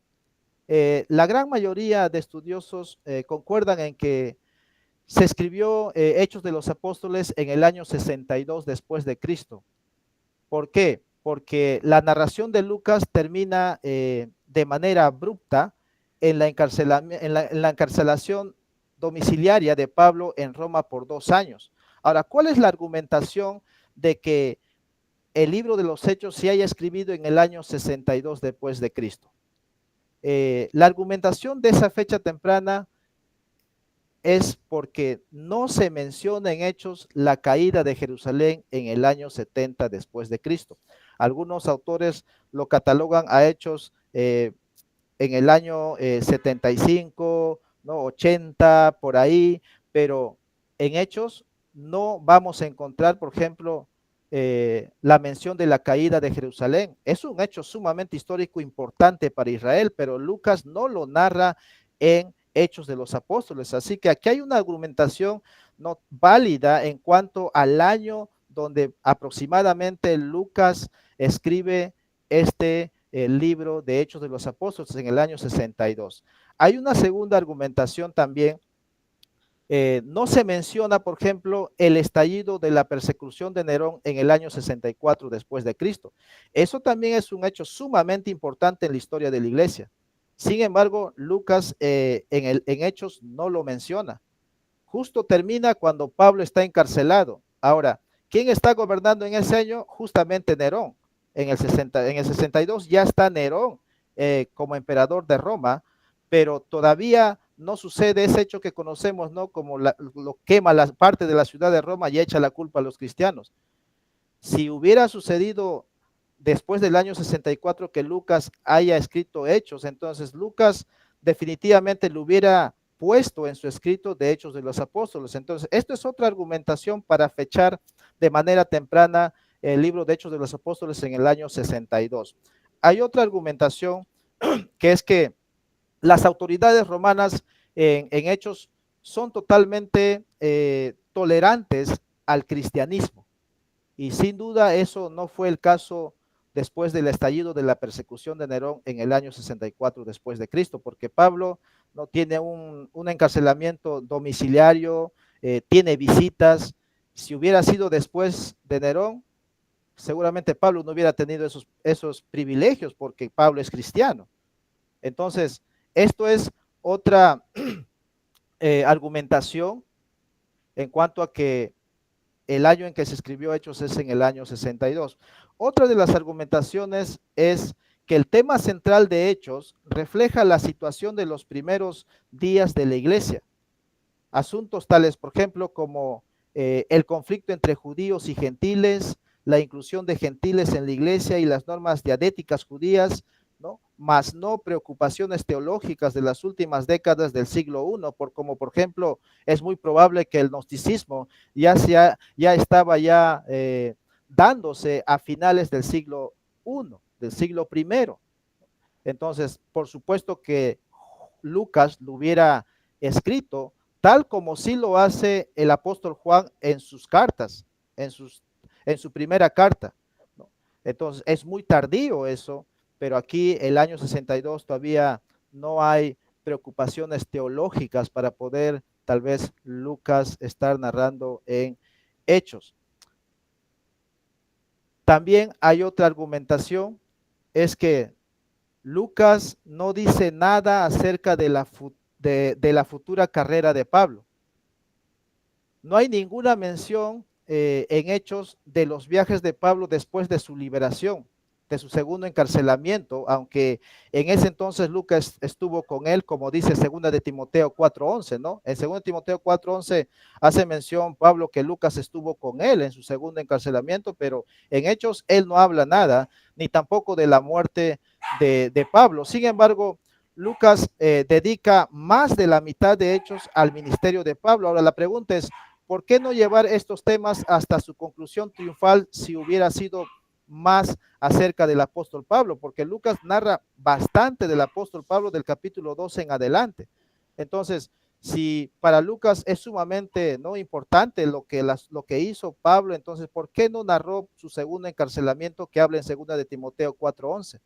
La gran mayoría de estudiosos concuerdan en que se escribió Hechos de los Apóstoles en el año 62 después de Cristo. ¿Por qué? Porque la narración de Lucas termina de manera abrupta en la encarcelación domiciliaria de Pablo en Roma por 2 años. Ahora, ¿cuál es la argumentación de que el libro de los Hechos se haya escrito en el año 62 después de Cristo? La argumentación de esa fecha temprana es porque no se menciona en Hechos la caída de Jerusalén en el año 70 después de Cristo. Algunos autores lo catalogan a Hechos en el año 75, ¿no? 80, por ahí, pero en Hechos no vamos a encontrar, por ejemplo, la mención de la caída de Jerusalén. Es un hecho sumamente histórico importante para Israel, pero Lucas no lo narra en Hechos de los Apóstoles. Así que aquí hay una argumentación no válida en cuanto al año donde aproximadamente Lucas escribe este libro de Hechos de los Apóstoles, en el año 62. Hay una segunda argumentación también. No se menciona, por ejemplo, el estallido de la persecución de Nerón en el año 64 después de Cristo. Eso también es un hecho sumamente importante en la historia de la iglesia. Sin embargo, Lucas en Hechos no lo menciona. Justo termina cuando Pablo está encarcelado. Ahora, ¿quién está gobernando en ese año? Justamente Nerón. En el 62 ya está Nerón como emperador de Roma, pero todavía no sucede ese hecho que conocemos, ¿no? Como lo quema la parte de la ciudad de Roma y echa la culpa a los cristianos. Si hubiera sucedido después del año 64 que Lucas haya escrito Hechos, entonces Lucas definitivamente lo hubiera puesto en su escrito de Hechos de los Apóstoles. Entonces, esto es otra argumentación para fechar de manera temprana el libro de Hechos de los Apóstoles en el año 62. Hay otra argumentación que es que las autoridades romanas en Hechos son totalmente tolerantes al cristianismo. Y sin duda eso no fue el caso después del estallido de la persecución de Nerón en el año 64 después de Cristo, porque Pablo no tiene un encarcelamiento domiciliario, tiene visitas. Si hubiera sido después de Nerón, seguramente Pablo no hubiera tenido esos privilegios porque Pablo es cristiano. Entonces, esto es otra argumentación en cuanto a que el año en que se escribió Hechos es en el año 62. Otra de las argumentaciones es que el tema central de Hechos refleja la situación de los primeros días de la iglesia. Asuntos tales, por ejemplo, como el conflicto entre judíos y gentiles, la inclusión de gentiles en la iglesia y las normas diadéticas judías, ¿no? Más no preocupaciones teológicas de las últimas décadas del siglo I, como por ejemplo, es muy probable que el gnosticismo ya estaba dándose a finales del siglo I, del siglo I. Entonces, por supuesto que Lucas lo hubiera escrito tal como sí lo hace el apóstol Juan en sus cartas, en su primera carta, ¿no? Entonces, es muy tardío eso, pero aquí el año 62 todavía no hay preocupaciones teológicas para poder tal vez Lucas estar narrando en Hechos. También hay otra argumentación, es que Lucas no dice nada acerca de la futura carrera de Pablo. No hay ninguna mención en Hechos de los viajes de Pablo después de su liberación, de su segundo encarcelamiento, aunque en ese entonces Lucas estuvo con él, como dice 2 de Timoteo 4:11, ¿no? En 2 de Timoteo 4:11 hace mención Pablo que Lucas estuvo con él en su segundo encarcelamiento, pero en Hechos él no habla nada, ni tampoco de la muerte de Pablo. Sin embargo, Lucas dedica más de la mitad de Hechos al ministerio de Pablo. Ahora la pregunta es, ¿por qué no llevar estos temas hasta su conclusión triunfal si hubiera sido más acerca del apóstol Pablo? Porque Lucas narra bastante del apóstol Pablo del capítulo 12 en adelante. Entonces, si para Lucas es sumamente no importante lo que hizo Pablo, entonces, ¿por qué no narró su segundo encarcelamiento que habla en 2 de Timoteo 4:11?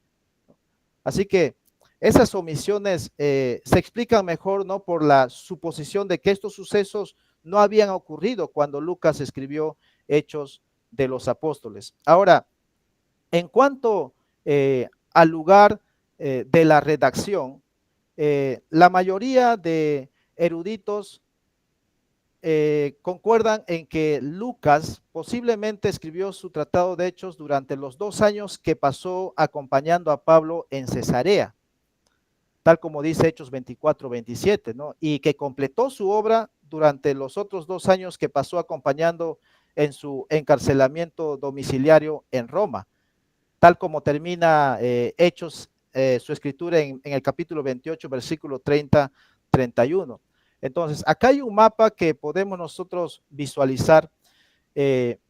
Así que esas omisiones se explican mejor, ¿no? Por la suposición de que estos sucesos no habían ocurrido cuando Lucas escribió Hechos de los Apóstoles. Ahora, en cuanto al lugar de la redacción, la mayoría de eruditos concuerdan en que Lucas posiblemente escribió su tratado de Hechos durante los 2 años que pasó acompañando a Pablo en Cesarea, tal como dice Hechos 24:27, ¿no? Y que completó su obra durante los otros 2 años que pasó acompañando en su encarcelamiento domiciliario en Roma, tal como termina Hechos, su escritura en el capítulo 28, versículo 30-31. Entonces, acá hay un mapa que podemos nosotros visualizar.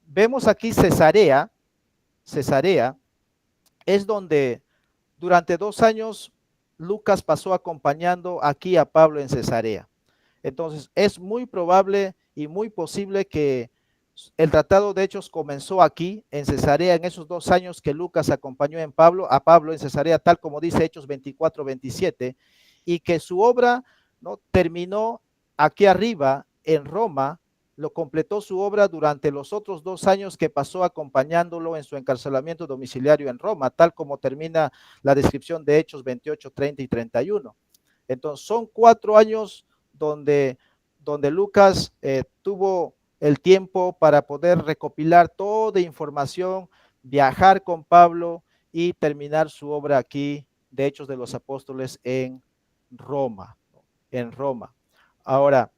Vemos aquí Cesarea. Cesarea es donde durante 2 años Lucas pasó acompañando aquí a Pablo en Cesarea. Entonces, es muy probable y muy posible que el tratado de Hechos comenzó aquí en Cesarea en esos 2 años que Lucas acompañó a Pablo en Cesarea, tal como dice Hechos 24-27, y que su obra, ¿no?, terminó aquí arriba en Roma. Lo completó su obra durante los otros 2 años que pasó acompañándolo en su encarcelamiento domiciliario en Roma, tal como termina la descripción de Hechos 28, 30 y 31. Entonces, son 4 años donde Lucas tuvo el tiempo para poder recopilar toda información, viajar con Pablo y terminar su obra aquí de Hechos de los Apóstoles en Roma. Ahora,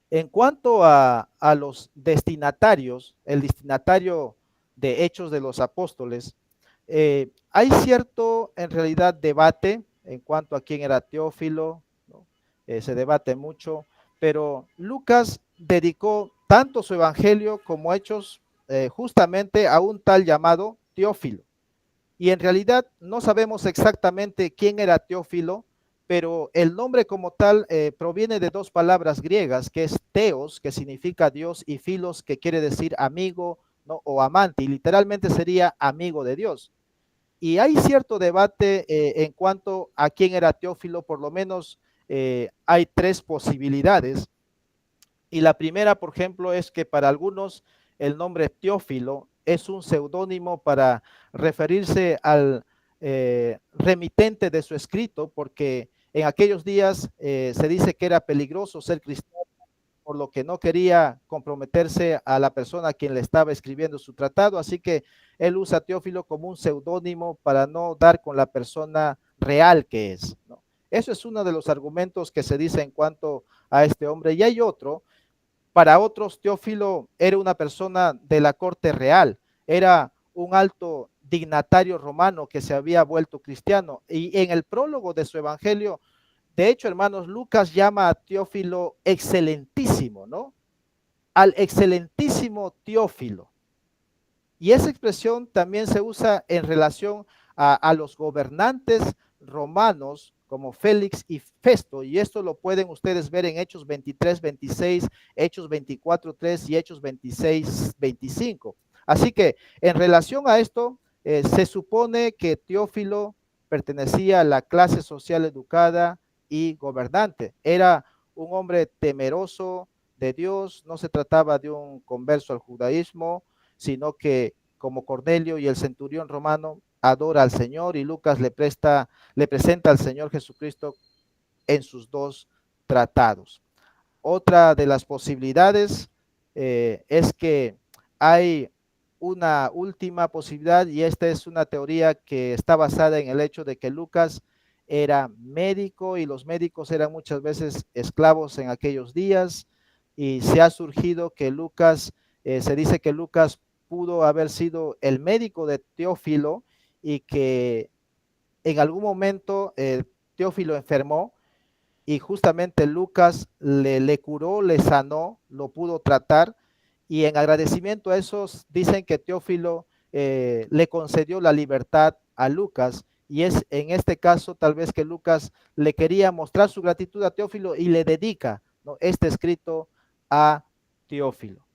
en cuanto a los destinatarios, el destinatario de Hechos de los Apóstoles, hay cierto, en realidad, debate en cuanto a quién era Teófilo, ¿no? Se debate mucho, pero Lucas dedicó tanto su evangelio como Hechos justamente a un tal llamado Teófilo. Y en realidad no sabemos exactamente quién era Teófilo, pero el nombre como tal proviene de 2 palabras griegas, que es teos, que significa Dios, y filos, que quiere decir amigo, ¿no?, o amante, y literalmente sería amigo de Dios. Y hay cierto debate en cuanto a quién era Teófilo. Por lo menos hay 3 posibilidades. Y la primera, por ejemplo, es que para algunos el nombre Teófilo es un seudónimo para referirse al remitente de su escrito, porque en aquellos días se dice que era peligroso ser cristiano, por lo que no quería comprometerse a la persona a quien le estaba escribiendo su tratado, así que él usa Teófilo como un seudónimo para no dar con la persona real que es, ¿no? Eso es uno de los argumentos que se dice en cuanto a este hombre. Y hay otro. Para otros, Teófilo era una persona de la corte real, era un alto dignatario romano que se había vuelto cristiano. Y en el prólogo de su evangelio, de hecho, hermanos, Lucas llama a Teófilo excelentísimo, ¿no? Al excelentísimo Teófilo. Y esa expresión también se usa en relación a los gobernantes romanos como Félix y Festo, y esto lo pueden ustedes ver en Hechos 23, 26, Hechos 24, 3 y Hechos 26, 25. Así que en relación a esto, se supone que Teófilo pertenecía a la clase social educada y gobernante. Era un hombre temeroso de Dios, no se trataba de un converso al judaísmo, sino que como Cornelio y el centurión romano adora al Señor, y Lucas le presenta al Señor Jesucristo en sus 2 tratados. Otra de las posibilidades es que hay una última posibilidad, y esta es una teoría que está basada en el hecho de que Lucas era médico y los médicos eran muchas veces esclavos en aquellos días, y se ha surgido que Lucas, se dice que Lucas pudo haber sido el médico de Teófilo y que en algún momento Teófilo enfermó y justamente Lucas le curó, le sanó, lo pudo tratar, y en agradecimiento a esos dicen que Teófilo le concedió la libertad a Lucas, y es en este caso tal vez que Lucas le quería mostrar su gratitud a Teófilo y le dedica, ¿no?, este escrito a Teófilo.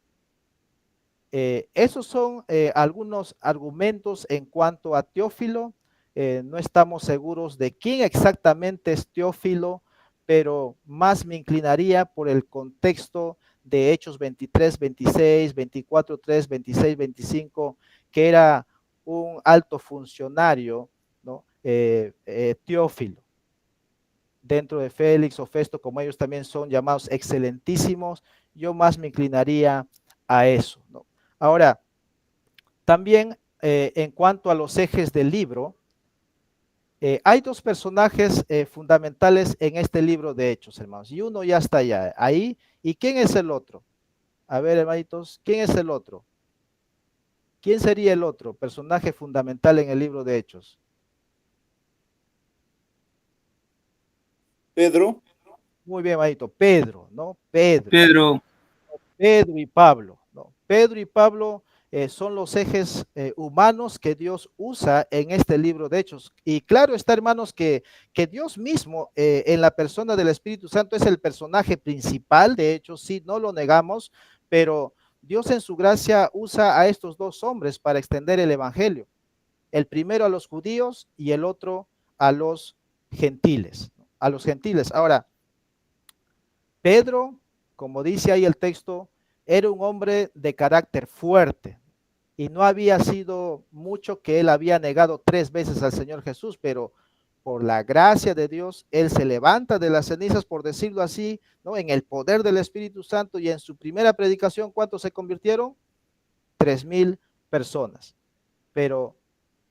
Esos son algunos argumentos en cuanto a Teófilo. No estamos seguros de quién exactamente es Teófilo, pero más me inclinaría por el contexto de Hechos 23, 26, 24, 3, 26, 25, que era un alto funcionario, ¿no?, Teófilo, dentro de Félix o Festo, como ellos también son llamados excelentísimos. Yo más me inclinaría a eso, ¿no? Ahora, también en cuanto a los ejes del libro, hay 2 personajes fundamentales en este libro de Hechos, hermanos, y uno ya está ahí. ¿Y quién es el otro? A ver, hermanitos, ¿quién es el otro? ¿Quién sería el otro personaje fundamental en el libro de Hechos? Pedro. Muy bien, Maito. Pedro, ¿no? Pedro. Pedro. Y Pablo, ¿no? Pedro y Pablo son los ejes humanos que Dios usa en este libro de Hechos. Y claro está, hermanos, que Dios mismo en la persona del Espíritu Santo es el personaje principal de Hechos, sí, no lo negamos, pero Dios en su gracia usa a estos dos hombres para extender el evangelio. El primero a los judíos y el otro a los gentiles. A los gentiles. Ahora, Pedro, como dice ahí el texto, era un hombre de carácter fuerte y no había sido mucho que él había negado 3 veces al Señor Jesús, pero por la gracia de Dios, él se levanta de las cenizas, por decirlo así, ¿no? En el poder del Espíritu Santo, y en su primera predicación, ¿cuántos se convirtieron? 3,000 personas. Pero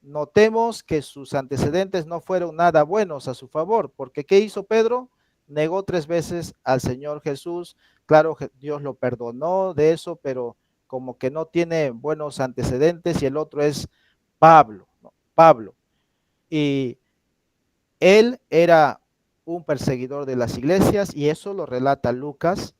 notemos que sus antecedentes no fueron nada buenos a su favor, porque ¿qué hizo Pedro? Negó 3 veces al Señor Jesús. Claro, Dios lo perdonó de eso, pero como que no tiene buenos antecedentes. Y el otro es Pablo, ¿no? Pablo. Y él era un perseguidor de las iglesias, y eso lo relata Lucas.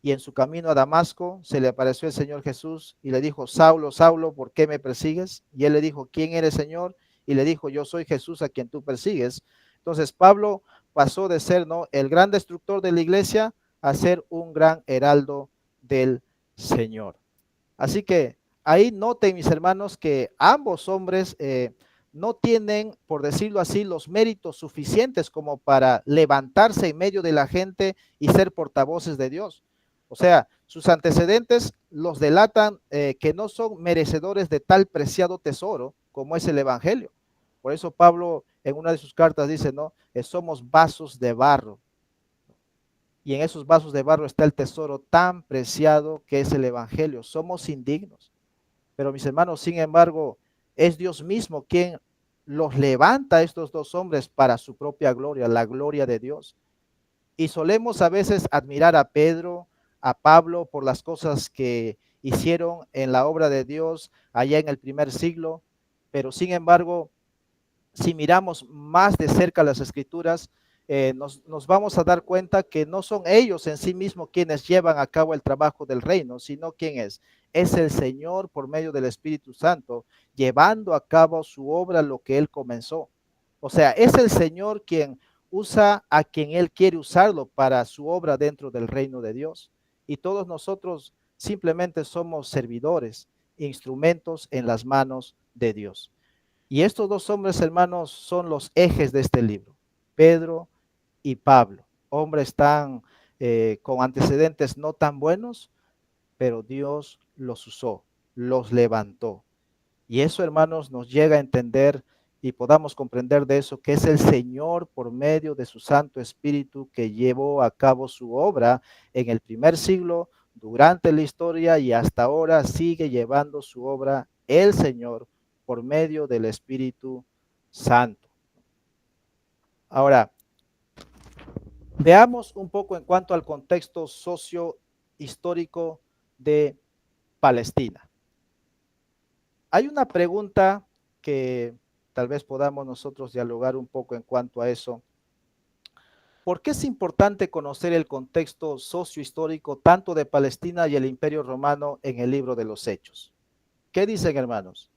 Y en su camino a Damasco se le apareció el Señor Jesús y le dijo: Saulo, Saulo, ¿por qué me persigues? Y él le dijo: ¿quién eres, Señor? Y le dijo: yo soy Jesús a quien tú persigues. Entonces Pablo pasó de ser, ¿no?, el gran destructor de la iglesia a ser un gran heraldo del Señor. Así que ahí noten, mis hermanos, que ambos hombres no tienen, por decirlo así, los méritos suficientes como para levantarse en medio de la gente y ser portavoces de Dios. O sea, sus antecedentes los delatan que no son merecedores de tal preciado tesoro como es el evangelio. Por eso Pablo en una de sus cartas dice, ¿no?, somos vasos de barro. Y en esos vasos de barro está el tesoro tan preciado que es el evangelio. Somos indignos. Pero mis hermanos, sin embargo, es Dios mismo quien los levanta a estos dos hombres para su propia gloria, la gloria de Dios. Y solemos a veces admirar a Pedro, a Pablo, por las cosas que hicieron en la obra de Dios allá en el primer siglo, pero sin embargo, si miramos más de cerca las escrituras, nos vamos a dar cuenta que no son ellos en sí mismos quienes llevan a cabo el trabajo del reino, sino ¿quién es? Es el Señor por medio del Espíritu Santo, llevando a cabo su obra, lo que Él comenzó. O sea, es el Señor quien usa a quien Él quiere usarlo para su obra dentro del reino de Dios. Y todos nosotros simplemente somos servidores, instrumentos en las manos de Dios. Y estos dos hombres, hermanos, son los ejes de este libro, Pedro y Pablo, hombres tan con antecedentes no tan buenos, pero Dios los usó, los levantó. Y eso, hermanos, nos llega a entender y podamos comprender de eso, que es el Señor por medio de su Santo Espíritu que llevó a cabo su obra en el primer siglo, durante la historia, y hasta ahora sigue llevando su obra el Señor por medio del Espíritu Santo. Ahora, veamos un poco en cuanto al contexto socio-histórico de Palestina. Hay una pregunta que tal vez podamos nosotros dialogar un poco en cuanto a eso. ¿Por qué es importante conocer el contexto socio-histórico tanto de Palestina y el Imperio Romano en el libro de los Hechos? ¿Qué dicen, hermanos?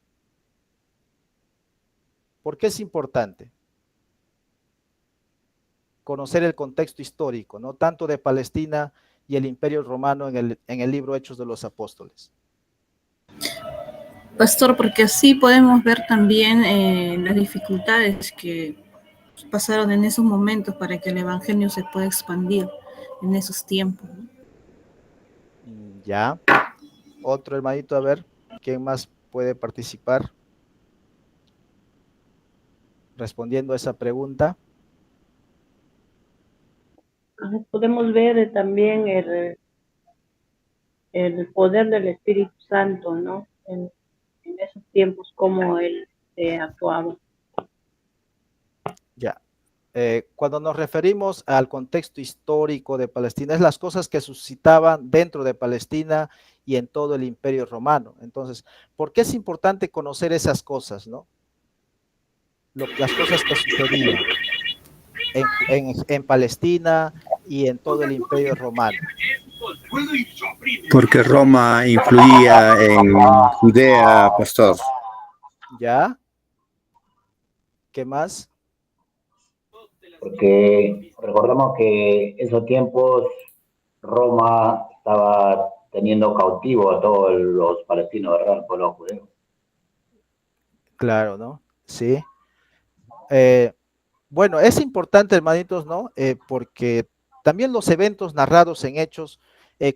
¿Por qué es importante conocer el contexto histórico, ¿no?, tanto de Palestina y el Imperio Romano en el libro Hechos de los Apóstoles? Pastor, porque así podemos ver también las dificultades que pasaron en esos momentos para que el evangelio se pueda expandir en esos tiempos. Ya. Otro hermanito, a ver, ¿quién más puede participar respondiendo a esa pregunta? Podemos ver también el poder del Espíritu Santo, ¿no? En esos tiempos, cómo Él actuaba. Ya. Cuando nos referimos al contexto histórico de Palestina, es las cosas que suscitaban dentro de Palestina y en todo el Imperio Romano. Entonces, ¿por qué es importante conocer esas cosas, no? Las cosas que sucedían en Palestina, y en todo el imperio romano. Porque Roma influía en Judea, pastor. ¿Ya? ¿Qué más? Porque recordemos que en esos tiempos Roma estaba teniendo cautivo a todos los palestinos, ¿verdad? El pueblo judío. Claro, ¿no? Sí. Bueno, es importante, hermanitos, ¿no? Porque también los eventos narrados en Hechos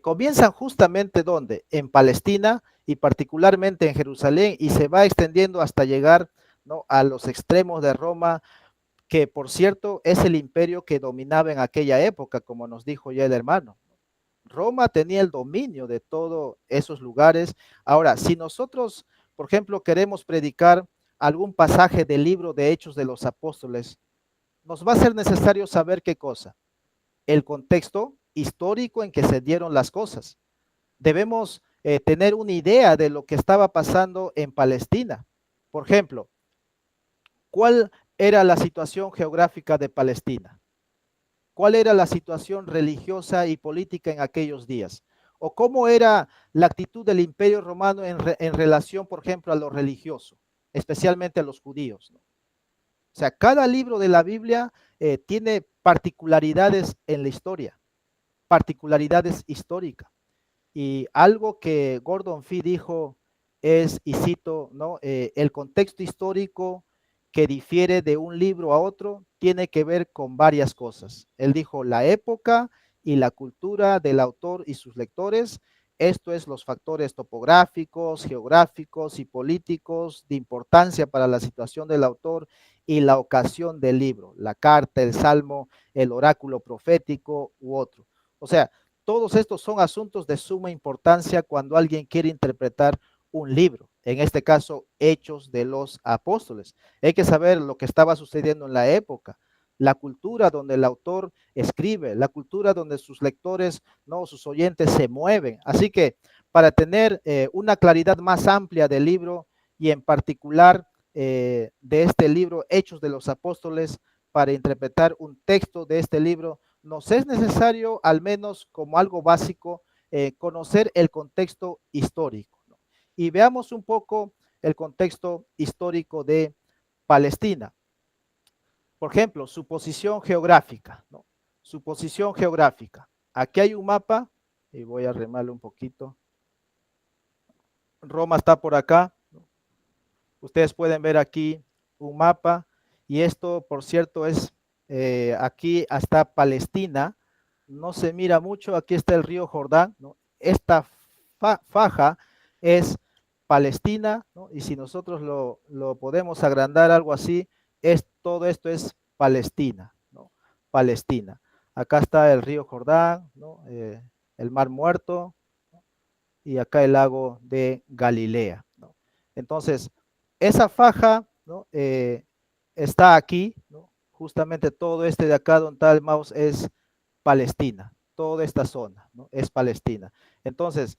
comienzan justamente ¿dónde? En Palestina y particularmente en Jerusalén, y se va extendiendo hasta llegar, ¿no?, a los extremos de Roma, que por cierto es el imperio que dominaba en aquella época, como nos dijo ya el hermano. Roma tenía el dominio de todos esos lugares. Ahora, si nosotros, por ejemplo, queremos predicar algún pasaje del libro de Hechos de los Apóstoles, nos va a ser necesario saber qué cosa: el contexto histórico en que se dieron las cosas. Debemos tener una idea de lo que estaba pasando en Palestina. Por ejemplo, ¿cuál era la situación geográfica de Palestina? ¿Cuál era la situación religiosa y política en aquellos días? ¿O cómo era la actitud del Imperio Romano en relación, por ejemplo, a lo religioso, especialmente a los judíos, ¿no? O sea, cada libro de la Biblia tiene particularidades en la historia, particularidades históricas. Y algo que Gordon Fee dijo es, y cito, ¿no? El contexto histórico que difiere de un libro a otro tiene que ver con varias cosas. Él dijo la época y la cultura del autor y sus lectores. Esto es los factores topográficos, geográficos y políticos de importancia para la situación del autor y la ocasión del libro, la carta, el salmo, el oráculo profético u otro. O sea, todos estos son asuntos de suma importancia cuando alguien quiere interpretar un libro, en este caso Hechos de los Apóstoles. Hay que saber lo que estaba sucediendo en la época, la cultura donde el autor escribe, la cultura donde sus lectores, no, sus oyentes se mueven. Así que para tener una claridad más amplia del libro y en particular de este libro Hechos de los Apóstoles, para interpretar un texto de este libro, nos es necesario, al menos como algo básico, conocer el contexto histórico, ¿no? Y veamos un poco el contexto histórico de Palestina. Por ejemplo, su posición geográfica, ¿no? Su posición geográfica. Aquí hay un mapa, y voy a remarlo un poquito. Roma está por acá, ¿no? Ustedes pueden ver aquí un mapa, y esto, por cierto, es aquí hasta Palestina. No se mira mucho, aquí está el río Jordán, ¿no? Esta faja es Palestina, ¿no? Y si nosotros lo podemos agrandar algo así, todo esto es Palestina, ¿no? Palestina. Acá está el río Jordán, ¿no? El Mar Muerto, ¿no? Y acá el lago de Galilea, ¿no? Entonces, esa faja, ¿no? Está aquí, ¿no? Justamente todo este de acá donde está el mouse es Palestina, toda esta zona, ¿no? Es Palestina. Entonces,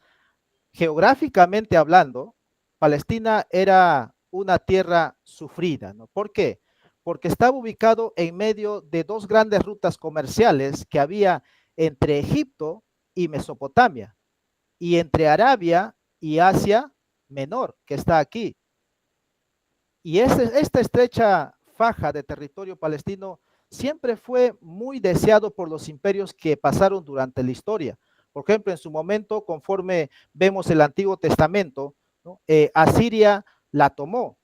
geográficamente hablando, Palestina era una tierra sufrida, ¿no? ¿Por qué? Porque estaba ubicado en medio de dos grandes rutas comerciales que había entre Egipto y Mesopotamia, y entre Arabia y Asia Menor, que está aquí. Y esta estrecha faja de territorio palestino siempre fue muy deseado por los imperios que pasaron durante la historia. Por ejemplo, en su momento, conforme vemos el Antiguo Testamento, ¿no? Asiria la tomó.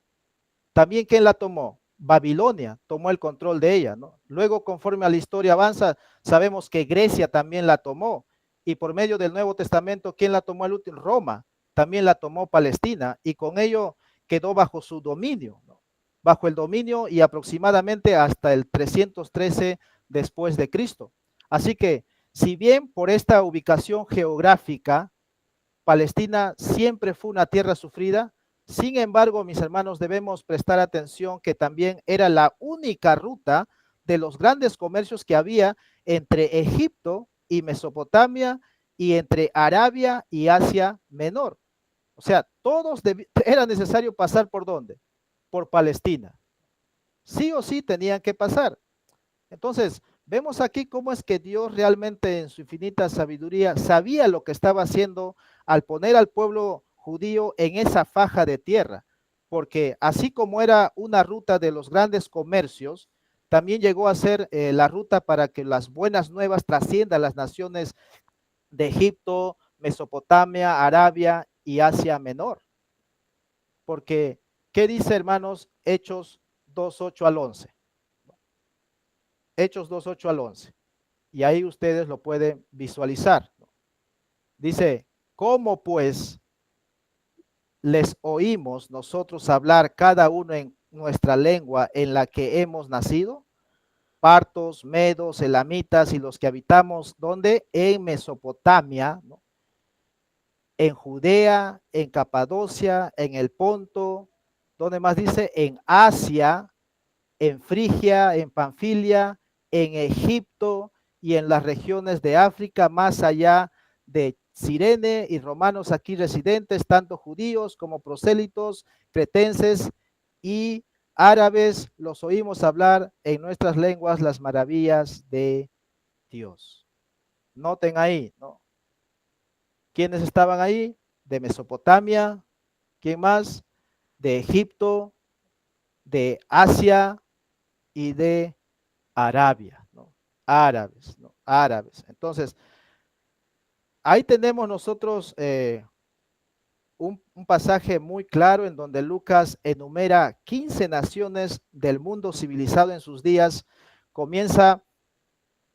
También, ¿quién la tomó? Babilonia tomó el control de ella, ¿no? Luego, conforme a la historia avanza, sabemos que Grecia también la tomó. Y por medio del Nuevo Testamento, ¿quién la tomó al último? Roma también la tomó Palestina, y con ello quedó bajo su dominio, ¿no? Bajo el dominio y aproximadamente hasta el 313 después de Cristo. Así que, si bien por esta ubicación geográfica, Palestina siempre fue una tierra sufrida, sin embargo, mis hermanos, debemos prestar atención que también era la única ruta de los grandes comercios que había entre Egipto y Mesopotamia y entre Arabia y Asia Menor. O sea, era necesario pasar ¿por dónde? Por Palestina. Sí o sí tenían que pasar. Entonces, vemos aquí cómo es que Dios realmente en su infinita sabiduría sabía lo que estaba haciendo al poner al pueblo judío en esa faja de tierra, porque así como era una ruta de los grandes comercios, también llegó a ser la ruta para que las buenas nuevas trasciendan las naciones de Egipto, Mesopotamia, Arabia y Asia Menor. Porque, ¿qué dice, hermanos? Hechos 2:8 al 11. Hechos 2:8 al 11. Y ahí ustedes lo pueden visualizar. Dice, ¿cómo pues les oímos nosotros hablar cada uno en nuestra lengua en la que hemos nacido? Partos, medos, elamitas y los que habitamos, ¿dónde? En Mesopotamia, ¿no? En Judea, en Capadocia, en el Ponto, ¿dónde más dice? En Asia, en Frigia, en Panfilia, en Egipto y en las regiones de África, más allá de Cirene, y romanos aquí residentes, tanto judíos como prosélitos, cretenses y árabes, los oímos hablar en nuestras lenguas las maravillas de Dios. Noten ahí, ¿no? ¿Quiénes estaban ahí? De Mesopotamia, ¿quién más? De Egipto, de Asia y de Arabia, ¿no? Árabes, ¿no? Árabes. Entonces, ahí tenemos nosotros un pasaje muy claro en donde Lucas enumera 15 naciones del mundo civilizado en sus días. Comienza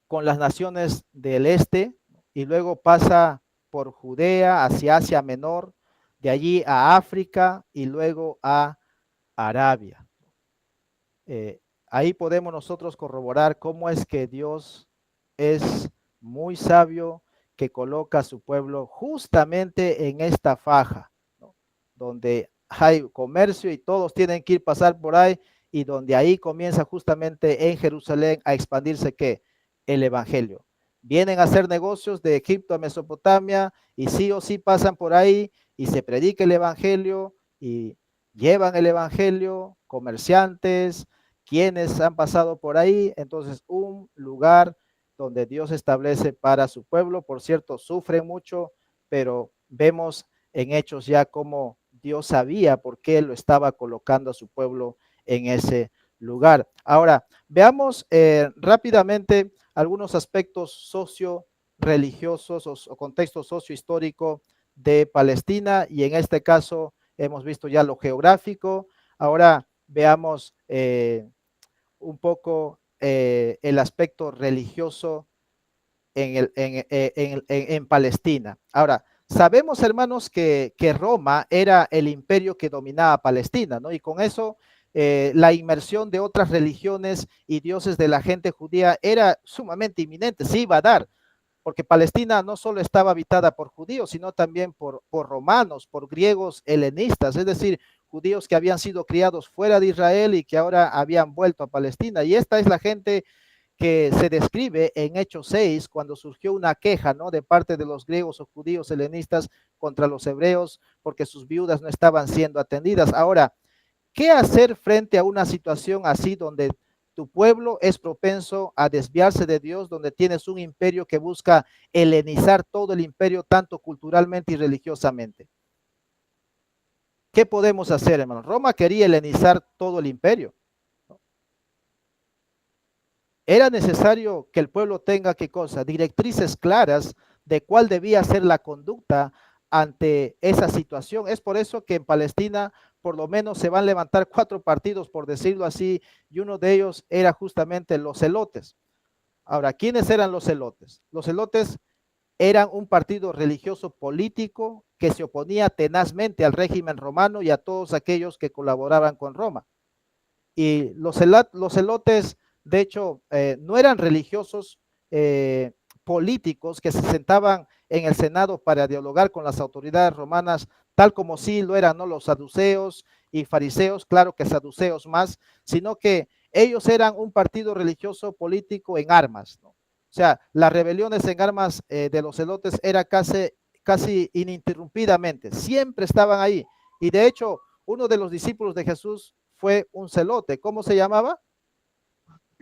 con las naciones del este y luego pasa por Judea hacia Asia Menor, de allí a África y luego a Arabia. Ahí podemos nosotros corroborar cómo es que Dios es muy sabio, que coloca a su pueblo justamente en esta faja, ¿no? Donde hay comercio y todos tienen que ir pasar por ahí, y donde ahí comienza justamente en Jerusalén a expandirse ¿qué? El evangelio. Vienen a hacer negocios de Egipto a Mesopotamia y sí o sí pasan por ahí y se predica el evangelio y llevan el evangelio, comerciantes, quienes han pasado por ahí. Entonces, un lugar donde Dios establece para su pueblo. Por cierto, sufren mucho, pero vemos en Hechos ya cómo Dios sabía por qué lo estaba colocando a su pueblo en ese lugar. Ahora, veamos rápidamente algunos aspectos socio-religiosos o contexto socio-histórico de Palestina, y en este caso hemos visto ya lo geográfico. Ahora veamos un poco el aspecto religioso en Palestina. Ahora, sabemos, hermanos, que Roma era el imperio que dominaba Palestina, ¿no? Y con eso la inmersión de otras religiones y dioses de la gente judía era sumamente inminente, se iba a dar, porque Palestina no solo estaba habitada por judíos, sino también por romanos, por griegos helenistas, es decir, judíos que habían sido criados fuera de Israel y que ahora habían vuelto a Palestina. Y esta es la gente que se describe en Hechos 6, cuando surgió una queja, ¿no?, de parte de los griegos o judíos helenistas contra los hebreos, porque sus viudas no estaban siendo atendidas. Ahora, ¿qué hacer frente a una situación así donde tu pueblo es propenso a desviarse de Dios, donde tienes un imperio que busca helenizar todo el imperio, tanto culturalmente y religiosamente? ¿Qué podemos hacer, hermano? Roma quería helenizar todo el imperio. Era necesario que el pueblo tenga, ¿qué cosa? Directrices claras de cuál debía ser la conducta ante esa situación. Es por eso que en Palestina por lo menos se van a levantar 4 partidos, por decirlo así, y uno de ellos era justamente los zelotes. Ahora, ¿quiénes eran los zelotes? Los zelotes eran un partido religioso político que se oponía tenazmente al régimen romano y a todos aquellos que colaboraban con Roma. Y los zelotes, de hecho, no eran religiosos políticos que se sentaban en el Senado para dialogar con las autoridades romanas, tal como sí lo eran, ¿no?, los saduceos y fariseos, claro que saduceos más, sino que ellos eran un partido religioso político en armas, ¿no? O sea, las rebeliones en armas de los zelotes era casi ininterrumpidamente, siempre estaban ahí. Y de hecho, uno de los discípulos de Jesús fue un zelote. ¿Cómo se llamaba?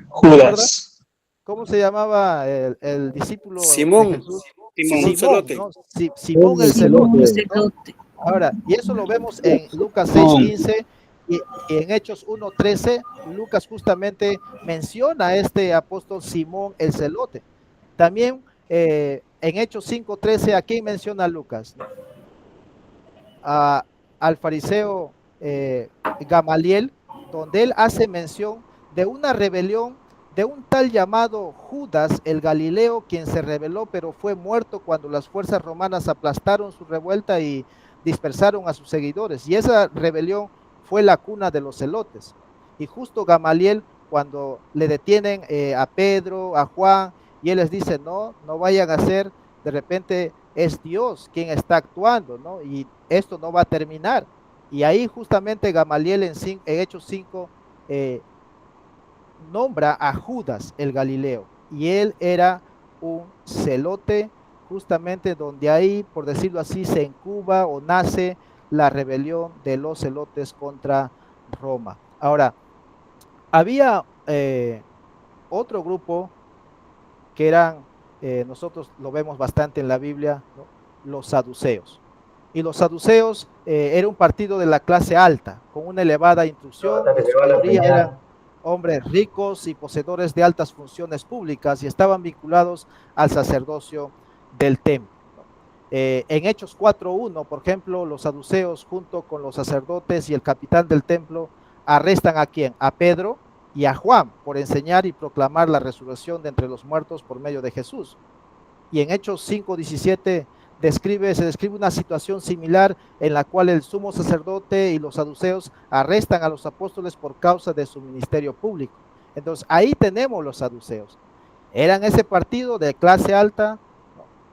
Judas. ¿cómo se llamaba el discípulo de Simón. Jesús? Simón Celote. ¿no? Simón el Simón celote, ¿no? Celote. Ahora, y eso lo vemos en Lucas 6:15 y en Hechos 1:13. Lucas justamente menciona a este apóstol Simón el celote. También en Hechos 5:13, ¿a quién menciona Lucas? Al fariseo Gamaliel, donde él hace mención de una rebelión de un tal llamado Judas el Galileo, quien se rebeló pero fue muerto cuando las fuerzas romanas aplastaron su revuelta y dispersaron a sus seguidores, y esa rebelión fue la cuna de los celotes. Y justo Gamaliel, cuando le detienen a Pedro, a Juan, y él les dice, no vayan a hacer, de repente es Dios quien está actuando, ¿no? Y esto no va a terminar. Y ahí justamente Gamaliel en Hechos 5 nombra a Judas el Galileo, y él era un celote, justamente donde ahí, por decirlo así, se incuba o nace la rebelión de los celotes contra Roma. Ahora, había otro grupo que eran, nosotros lo vemos bastante en la Biblia, ¿no? Los saduceos. Y los saduceos era un partido de la clase alta, con una elevada instrucción, en su mayoría eran hombres ricos y poseedores de altas funciones públicas y estaban vinculados al sacerdocio del templo. En Hechos 4:1, por ejemplo, los saduceos junto con los sacerdotes y el capitán del templo arrestan ¿a quién? A Pedro y a Juan por enseñar y proclamar la resurrección de entre los muertos por medio de Jesús. Y en Hechos 5:17 se describe una situación similar en la cual el sumo sacerdote y los saduceos arrestan a los apóstoles por causa de su ministerio público. Entonces ahí tenemos los saduceos. Eran ese partido de clase alta,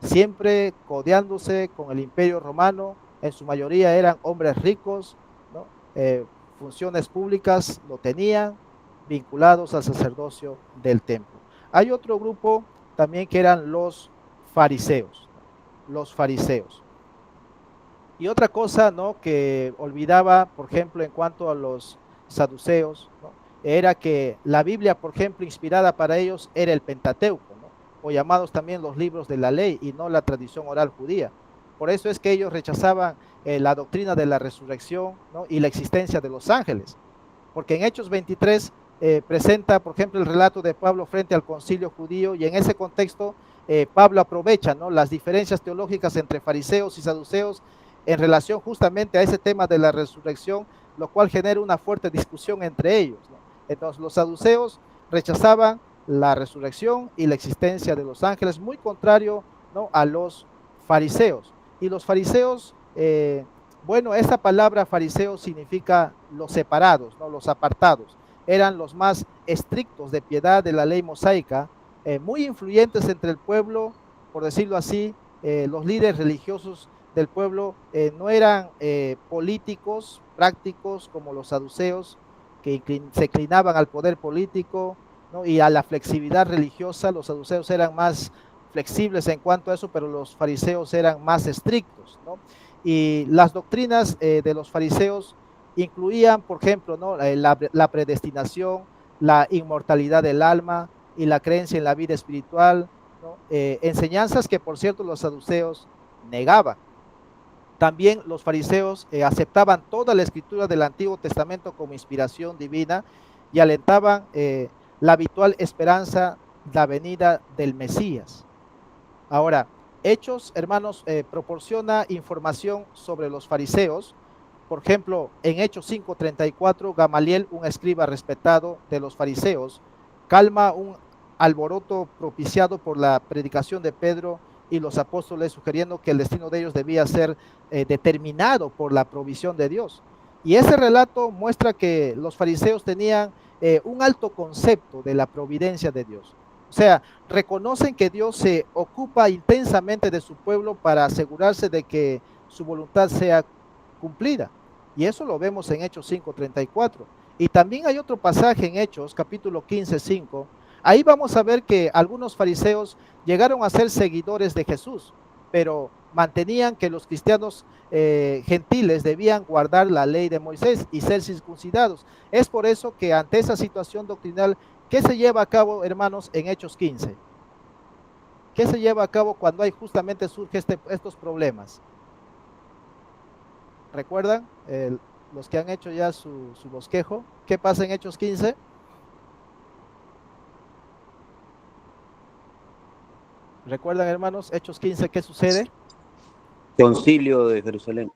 siempre codeándose con el imperio romano, en su mayoría eran hombres ricos, ¿no? Funciones públicas lo tenían, vinculados al sacerdocio del templo. Hay otro grupo también que eran los fariseos. Y otra cosa, ¿no?, que olvidaba, por ejemplo, en cuanto a los saduceos, ¿no?, era que la Biblia, por ejemplo, inspirada para ellos era el Pentateuco, ¿no?, o llamados también los libros de la ley y no la tradición oral judía. Por eso es que ellos rechazaban la doctrina de la resurrección, ¿no?, y la existencia de los ángeles, porque en Hechos 23 presenta, por ejemplo, el relato de Pablo frente al concilio judío, y en ese contexto Pablo aprovecha, ¿no?, las diferencias teológicas entre fariseos y saduceos en relación justamente a ese tema de la resurrección, lo cual genera una fuerte discusión entre ellos, ¿no? Entonces los saduceos rechazaban la resurrección y la existencia de los ángeles, muy contrario, ¿no?, a los fariseos. Y los fariseos, bueno, esta palabra fariseo significa los separados, ¿no?, los apartados. Eran los más estrictos de piedad de la ley mosaica, muy influyentes entre el pueblo, por decirlo así. Los líderes religiosos del pueblo no eran políticos prácticos como los saduceos, que se inclinaban al poder político, ¿no?, y a la flexibilidad religiosa. Los saduceos eran más flexibles en cuanto a eso, pero los fariseos eran más estrictos, ¿no? Y las doctrinas de los fariseos incluían, por ejemplo, ¿no?, la predestinación, la inmortalidad del alma y la creencia en la vida espiritual, ¿no? Enseñanzas que, por cierto, los saduceos negaban. También los fariseos aceptaban toda la escritura del Antiguo Testamento como inspiración divina y alentaban la habitual esperanza de la venida del Mesías. Ahora, Hechos, hermanos, proporciona información sobre los fariseos. Por ejemplo, en Hechos 5:34, Gamaliel, un escriba respetado de los fariseos, calma un alboroto propiciado por la predicación de Pedro y los apóstoles, sugiriendo que el destino de ellos debía ser determinado por la provisión de Dios. Y ese relato muestra que los fariseos tenían un alto concepto de la providencia de Dios. O sea, reconocen que Dios se ocupa intensamente de su pueblo para asegurarse de que su voluntad sea cumplida. Y eso lo vemos en Hechos 5:34. Y también hay otro pasaje en Hechos, capítulo 15:5. Ahí vamos a ver que algunos fariseos llegaron a ser seguidores de Jesús, pero mantenían que los cristianos gentiles debían guardar la ley de Moisés y ser circuncidados. Es por eso que ante esa situación doctrinal, ¿qué se lleva a cabo, hermanos, en Hechos 15? ¿Qué se lleva a cabo cuando hay justamente surge estos problemas? ¿Recuerdan? Los que han hecho ya su bosquejo, ¿qué pasa en Hechos 15? ¿Recuerdan, hermanos? Hechos 15, ¿qué sucede? Concilio de Jerusalén.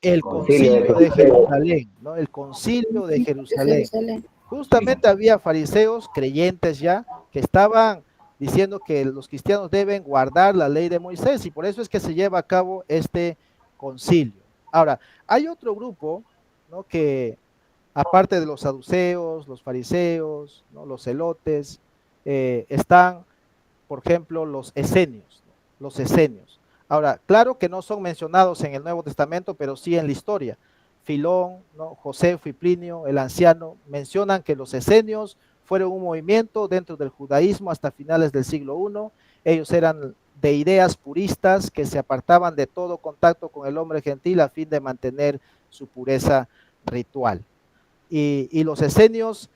El concilio de Jerusalén, ¿no? El concilio de Jerusalén. Justamente había fariseos creyentes ya que estaban diciendo que los cristianos deben guardar la ley de Moisés y por eso es que se lleva a cabo este concilio. Ahora, hay otro grupo, ¿no? Que aparte de los saduceos, los fariseos, ¿no? Los celotes, están, por ejemplo, los esenios, ¿no? Los esenios. Ahora, claro que no son mencionados en el Nuevo Testamento, pero sí en la historia. Filón, ¿no? Josefo y Plinio, el anciano, mencionan que los esenios fueron un movimiento dentro del judaísmo hasta finales del siglo I. Ellos eran de ideas puristas que se apartaban de todo contacto con el hombre gentil a fin de mantener su pureza ritual. Y los esenios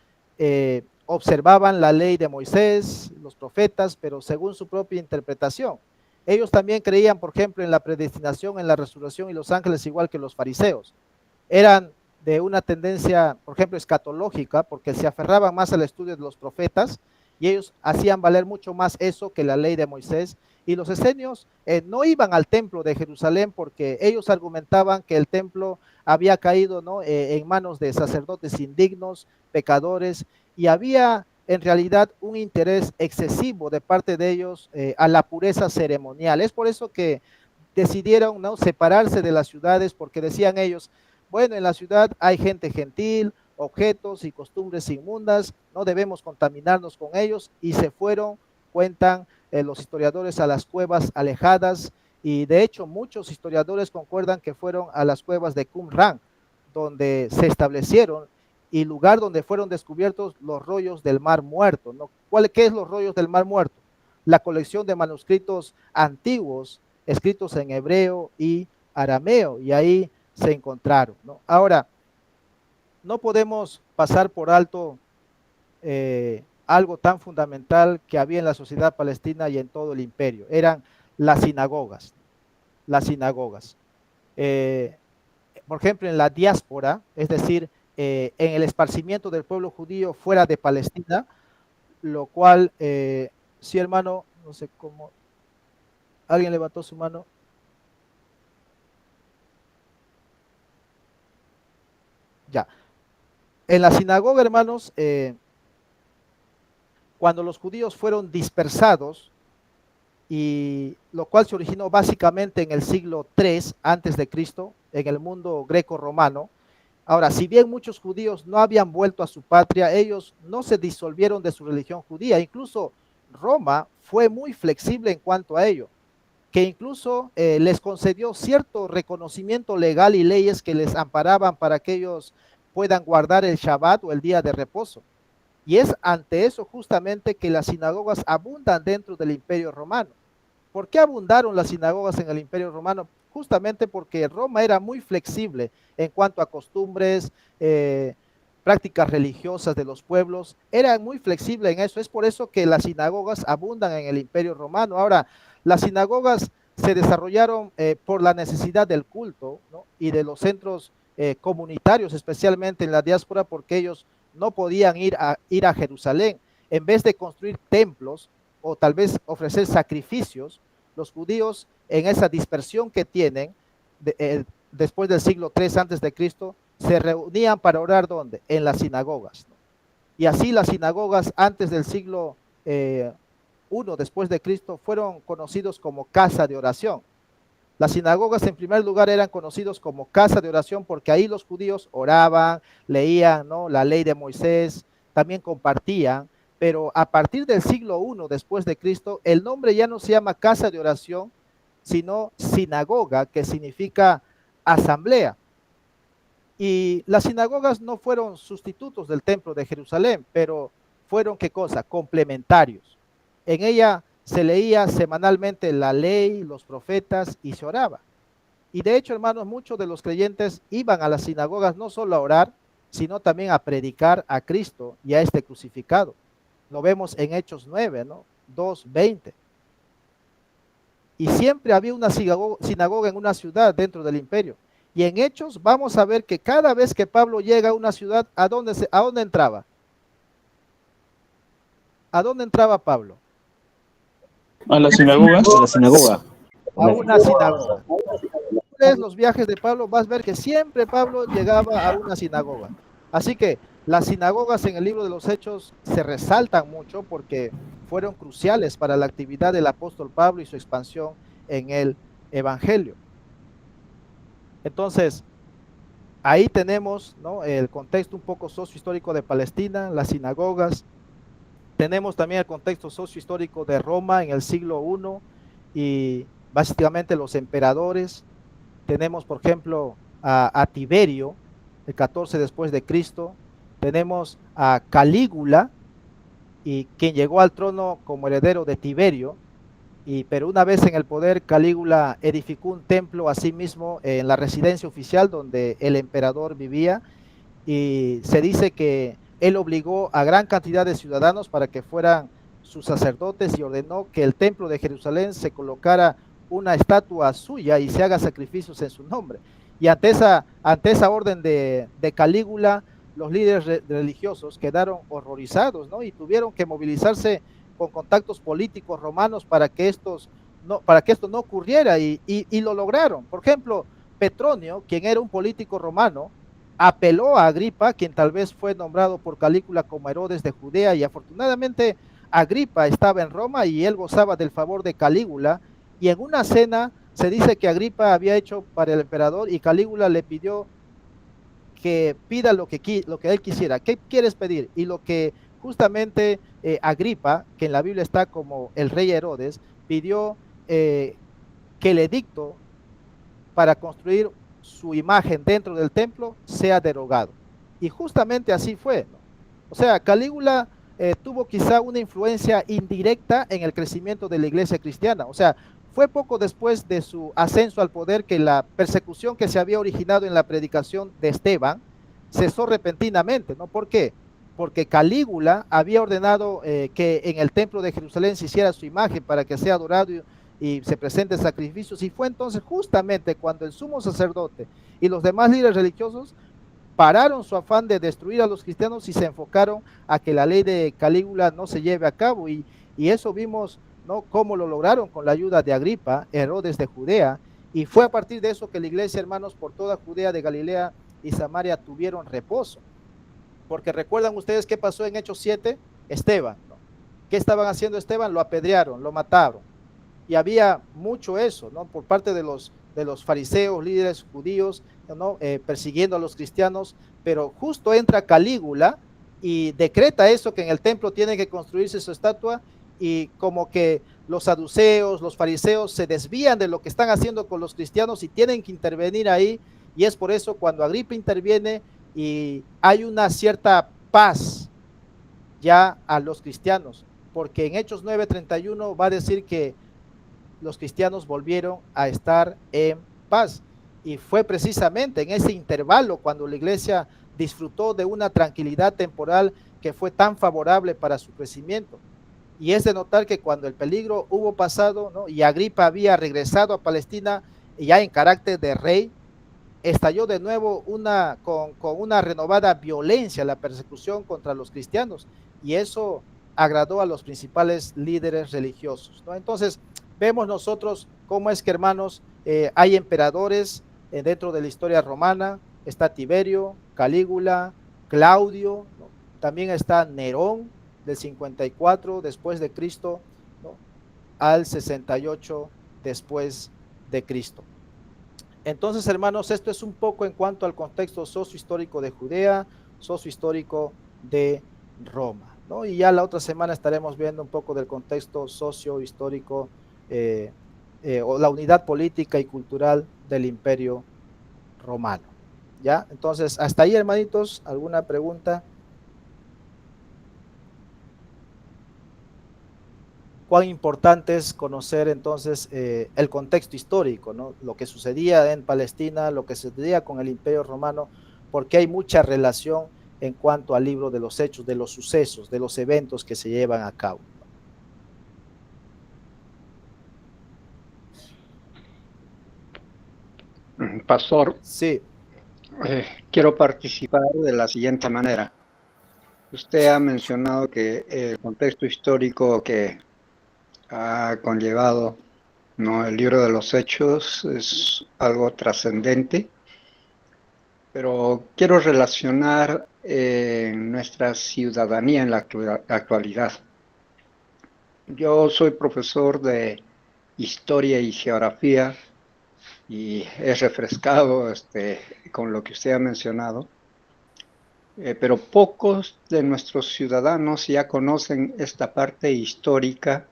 observaban la ley de Moisés, los profetas, pero según su propia interpretación. Ellos también creían, por ejemplo, en la predestinación, en la resurrección y los ángeles, igual que los fariseos. Eran de una tendencia, por ejemplo, escatológica, porque se aferraban más al estudio de los profetas, y ellos hacían valer mucho más eso que la ley de Moisés. Y los esenios no iban al templo de Jerusalén porque ellos argumentaban que el templo había caído, ¿no? En manos de sacerdotes indignos, pecadores, y había en realidad un interés excesivo de parte de ellos a la pureza ceremonial. Es por eso que decidieron, ¿no? Separarse de las ciudades, porque decían ellos, bueno, en la ciudad hay gente gentil, objetos y costumbres inmundas, no debemos contaminarnos con ellos, y se fueron, cuentan los historiadores, a las cuevas alejadas, y de hecho muchos historiadores concuerdan que fueron a las cuevas de Qumran, donde se establecieron, y lugar donde fueron descubiertos los rollos del Mar Muerto, ¿no? ¿Qué es los rollos del Mar Muerto? La colección de manuscritos antiguos, escritos en hebreo y arameo, y ahí se encontraron, ¿no? Ahora, no podemos pasar por alto algo tan fundamental que había en la sociedad palestina y en todo el imperio. Eran las sinagogas. Las sinagogas. Por ejemplo, en la diáspora, es decir, en el esparcimiento del pueblo judío fuera de Palestina, lo cual, sí, hermano, no sé cómo, ¿alguien levantó su mano? Ya. En la sinagoga, hermanos, cuando los judíos fueron dispersados, y lo cual se originó básicamente en el siglo III antes de Cristo, en el mundo greco-romano. Ahora, si bien muchos judíos no habían vuelto a su patria, ellos no se disolvieron de su religión judía. Incluso Roma fue muy flexible en cuanto a ello, que incluso les concedió cierto reconocimiento legal y leyes que les amparaban para que ellos puedan guardar el Shabbat o el día de reposo. Y es ante eso justamente que las sinagogas abundan dentro del Imperio Romano. ¿Por qué abundaron las sinagogas en el Imperio Romano? Justamente porque Roma era muy flexible en cuanto a costumbres, prácticas religiosas de los pueblos, eran muy flexibles en eso. Es por eso que las sinagogas abundan en el Imperio Romano. Ahora, las sinagogas se desarrollaron por la necesidad del culto, ¿no? Y de los centros comunitarios, especialmente en la diáspora, porque ellos no podían ir a Jerusalén. En vez de construir templos o tal vez ofrecer sacrificios, los judíos en esa dispersión que tienen después del siglo III antes de Cristo se reunían para orar ¿dónde? En las sinagogas, ¿no? Y así las sinagogas antes del siglo I después de Cristo fueron conocidos como casa de oración. Las sinagogas en primer lugar eran conocidos como casa de oración porque ahí los judíos oraban, leían, ¿no? La ley de Moisés, también compartían, pero a partir del siglo I después de Cristo, el nombre ya no se llama casa de oración, sino sinagoga, que significa asamblea. Y las sinagogas no fueron sustitutos del templo de Jerusalén, pero fueron, ¿qué cosa? Complementarios. En ella se leía semanalmente la ley, los profetas y se oraba. Y de hecho, hermanos, muchos de los creyentes iban a las sinagogas no solo a orar, sino también a predicar a Cristo y a este crucificado. Lo vemos en Hechos 9, ¿no? 2:20. Y siempre había una sinagoga en una ciudad dentro del imperio. Y en Hechos vamos a ver que cada vez que Pablo llega a una ciudad, ¿a dónde entraba? ¿A dónde entraba Pablo? ¿A la sinagoga? A la sinagoga. A una sinagoga. Los viajes de Pablo, vas a ver que siempre Pablo llegaba a una sinagoga. Así que las sinagogas en el libro de los Hechos se resaltan mucho porque fueron cruciales para la actividad del apóstol Pablo y su expansión en el evangelio. Entonces, ahí tenemos, ¿no?, el contexto un poco sociohistórico de Palestina, las sinagogas. Tenemos también el contexto sociohistórico de Roma en el siglo I y básicamente los emperadores. Tenemos, por ejemplo, a Tiberio, el 14 después de Cristo. Tenemos a Calígula, y quien llegó al trono como heredero de Tiberio, pero una vez en el poder, Calígula edificó un templo a sí mismo en la residencia oficial donde el emperador vivía, y se dice que él obligó a gran cantidad de ciudadanos para que fueran sus sacerdotes y ordenó que el templo de Jerusalén se colocara una estatua suya y se haga sacrificios en su nombre. Y ante esa orden de Calígula, los líderes religiosos quedaron horrorizados, ¿no? Y tuvieron que movilizarse con contactos políticos romanos para que esto no ocurriera, y lo lograron. Por ejemplo, Petronio, quien era un político romano, apeló a Agripa, quien tal vez fue nombrado por Calígula como Herodes de Judea, y afortunadamente Agripa estaba en Roma y él gozaba del favor de Calígula, y en una cena se dice que Agripa había hecho para el emperador y Calígula le pidió que pida lo que él quisiera. ¿Qué quieres pedir? Y lo que justamente Agripa, que en la Biblia está como el rey Herodes, pidió que el edicto para construir su imagen dentro del templo sea derogado. Y justamente así fue, ¿no? O sea, Calígula tuvo quizá una influencia indirecta en el crecimiento de la iglesia cristiana. O sea, fue poco después de su ascenso al poder que la persecución que se había originado en la predicación de Esteban cesó repentinamente, ¿no? ¿Por qué? Porque Calígula había ordenado que en el templo de Jerusalén se hiciera su imagen para que sea adorado y se presenten sacrificios, y fue entonces justamente cuando el sumo sacerdote y los demás líderes religiosos pararon su afán de destruir a los cristianos y se enfocaron a que la ley de Calígula no se lleve a cabo, y eso vimos, ¿no?, cómo lo lograron con la ayuda de Agripa, Herodes de Judea, y fue a partir de eso que la iglesia, hermanos, por toda Judea, de Galilea y Samaria tuvieron reposo. Porque recuerdan ustedes qué pasó en Hechos 7, Esteban, ¿no? ¿Qué estaban haciendo Esteban? Lo apedrearon, lo mataron, y había mucho eso, ¿no?, por parte de los fariseos, líderes judíos, ¿no?, persiguiendo a los cristianos, pero justo entra Calígula y decreta eso, que en el templo tiene que construirse su estatua, y como que los saduceos, los fariseos se desvían de lo que están haciendo con los cristianos y tienen que intervenir ahí, y es por eso cuando Agripa interviene y hay una cierta paz ya a los cristianos, porque en Hechos 9:31 va a decir que los cristianos volvieron a estar en paz, y fue precisamente en ese intervalo cuando la iglesia disfrutó de una tranquilidad temporal que fue tan favorable para su crecimiento. Y es de notar que cuando el peligro hubo pasado, ¿no?, y Agripa había regresado a Palestina ya en carácter de rey, estalló de nuevo con una renovada violencia la persecución contra los cristianos, y eso agradó a los principales líderes religiosos, ¿no? Entonces vemos nosotros cómo es que, hermanos, hay emperadores dentro de la historia romana. Está Tiberio, Calígula, Claudio, ¿no? También está Nerón, del 54 después de Cristo, ¿no?, al 68 después de Cristo. Entonces, hermanos, esto es un poco en cuanto al contexto sociohistórico de Judea, sociohistórico de Roma, ¿no? Y ya la otra semana estaremos viendo un poco del contexto sociohistórico o la unidad política y cultural del Imperio Romano. ¿Ya? Entonces, hasta ahí, hermanitos, ¿alguna pregunta? cuán importante es conocer entonces el contexto histórico, ¿no? Lo que sucedía en Palestina, lo que sucedía con el Imperio Romano, porque hay mucha relación en cuanto al libro de los hechos, de los sucesos, de los eventos que se llevan a cabo. Pastor, sí. Quiero participar de la siguiente manera. Usted ha mencionado que el contexto histórico que ha conllevado, ¿no?, el libro de los Hechos es algo trascendente, pero quiero relacionar nuestra ciudadanía en la actualidad. Yo soy profesor de Historia y Geografía y he refrescado con lo que usted ha mencionado, pero pocos de nuestros ciudadanos ya conocen esta parte histórica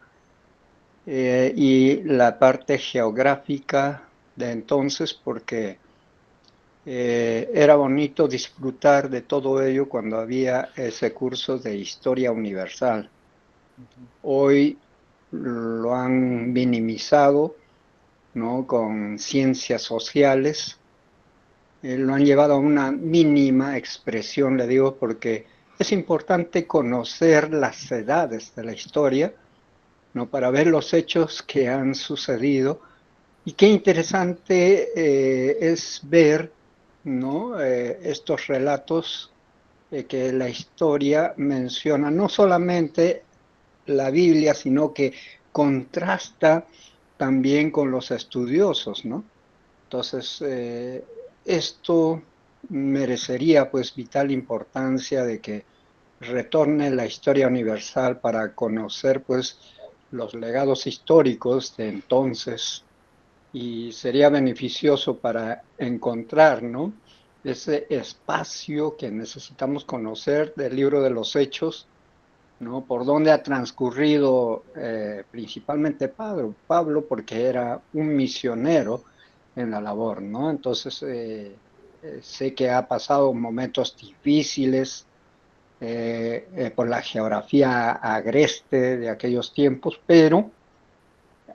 y la parte geográfica de entonces, porque era bonito disfrutar de todo ello cuando había ese curso de Historia Universal. Hoy lo han minimizado, ¿no?, con ciencias sociales, lo han llevado a una mínima expresión, le digo, porque es importante conocer las edades de la historia, ¿no?, para ver los hechos que han sucedido. Y qué interesante es ver, ¿no?, estos relatos que la historia menciona, no solamente la Biblia, sino que contrasta también con los estudiosos, ¿no? Entonces, esto merecería pues vital importancia de que retorne la historia universal para conocer pues los legados históricos de entonces, y sería beneficioso para encontrar, ¿no?, ese espacio que necesitamos conocer del libro de los Hechos, ¿no?, por donde ha transcurrido principalmente Pablo, porque era un misionero en la labor, ¿no? Entonces, sé que ha pasado momentos difíciles por la geografía agreste de aquellos tiempos, pero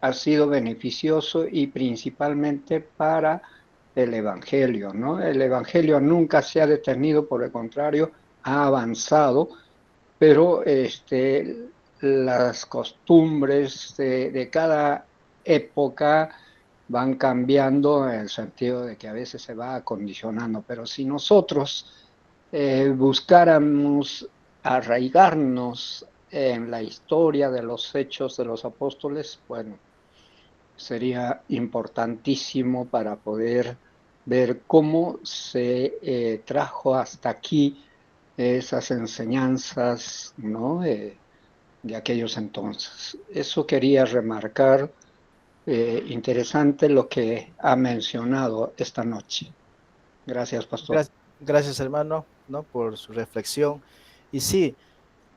ha sido beneficioso y principalmente para el Evangelio, ¿no? El Evangelio nunca se ha detenido, por el contrario, ha avanzado, pero las costumbres de cada época van cambiando en el sentido de que a veces se va acondicionando, pero si nosotros buscáramos arraigarnos en la historia de los hechos de los apóstoles, bueno, sería importantísimo para poder ver cómo se trajo hasta aquí esas enseñanzas, ¿no?, de aquellos entonces. Eso quería remarcar. Interesante lo que ha mencionado esta noche. Gracias, pastor. Gracias, hermano, ¿no?, por su reflexión. Y sí,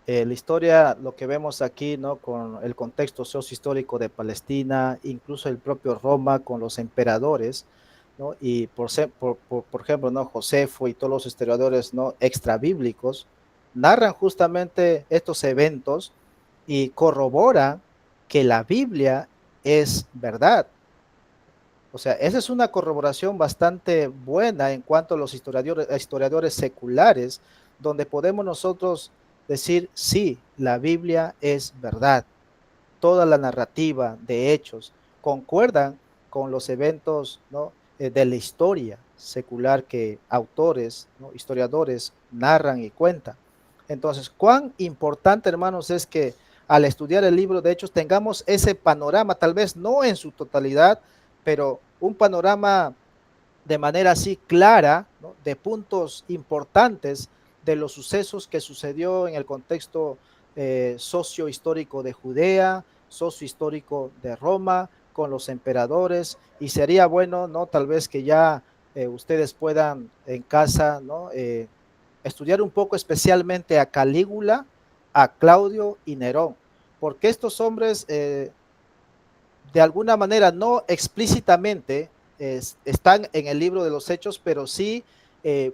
la historia, lo que vemos aquí, ¿no?, con el contexto sociohistórico de Palestina, incluso el propio Roma con los emperadores, ¿no?, y por ejemplo, ¿no?, Josefo y todos los historiadores, ¿no?, extrabíblicos narran justamente estos eventos y corroboran que la Biblia es verdad. O sea, esa es una corroboración bastante buena en cuanto a los historiadores seculares, donde podemos nosotros decir, sí, la Biblia es verdad. Toda la narrativa de hechos concuerdan con los eventos, ¿no?, de la historia secular que autores, ¿no?, historiadores narran y cuentan. Entonces, cuán importante, hermanos, es que al estudiar el libro de Hechos tengamos ese panorama, tal vez no en su totalidad, pero un panorama de manera así clara, ¿no?, de puntos importantes de los sucesos que sucedió en el contexto sociohistórico de Judea, sociohistórico de Roma, con los emperadores, y sería bueno, ¿no?, tal vez que ya ustedes puedan en casa, ¿no?, estudiar un poco especialmente a Calígula, a Claudio y Nerón, porque estos hombres de alguna manera no explícitamente están en el libro de los Hechos, pero sí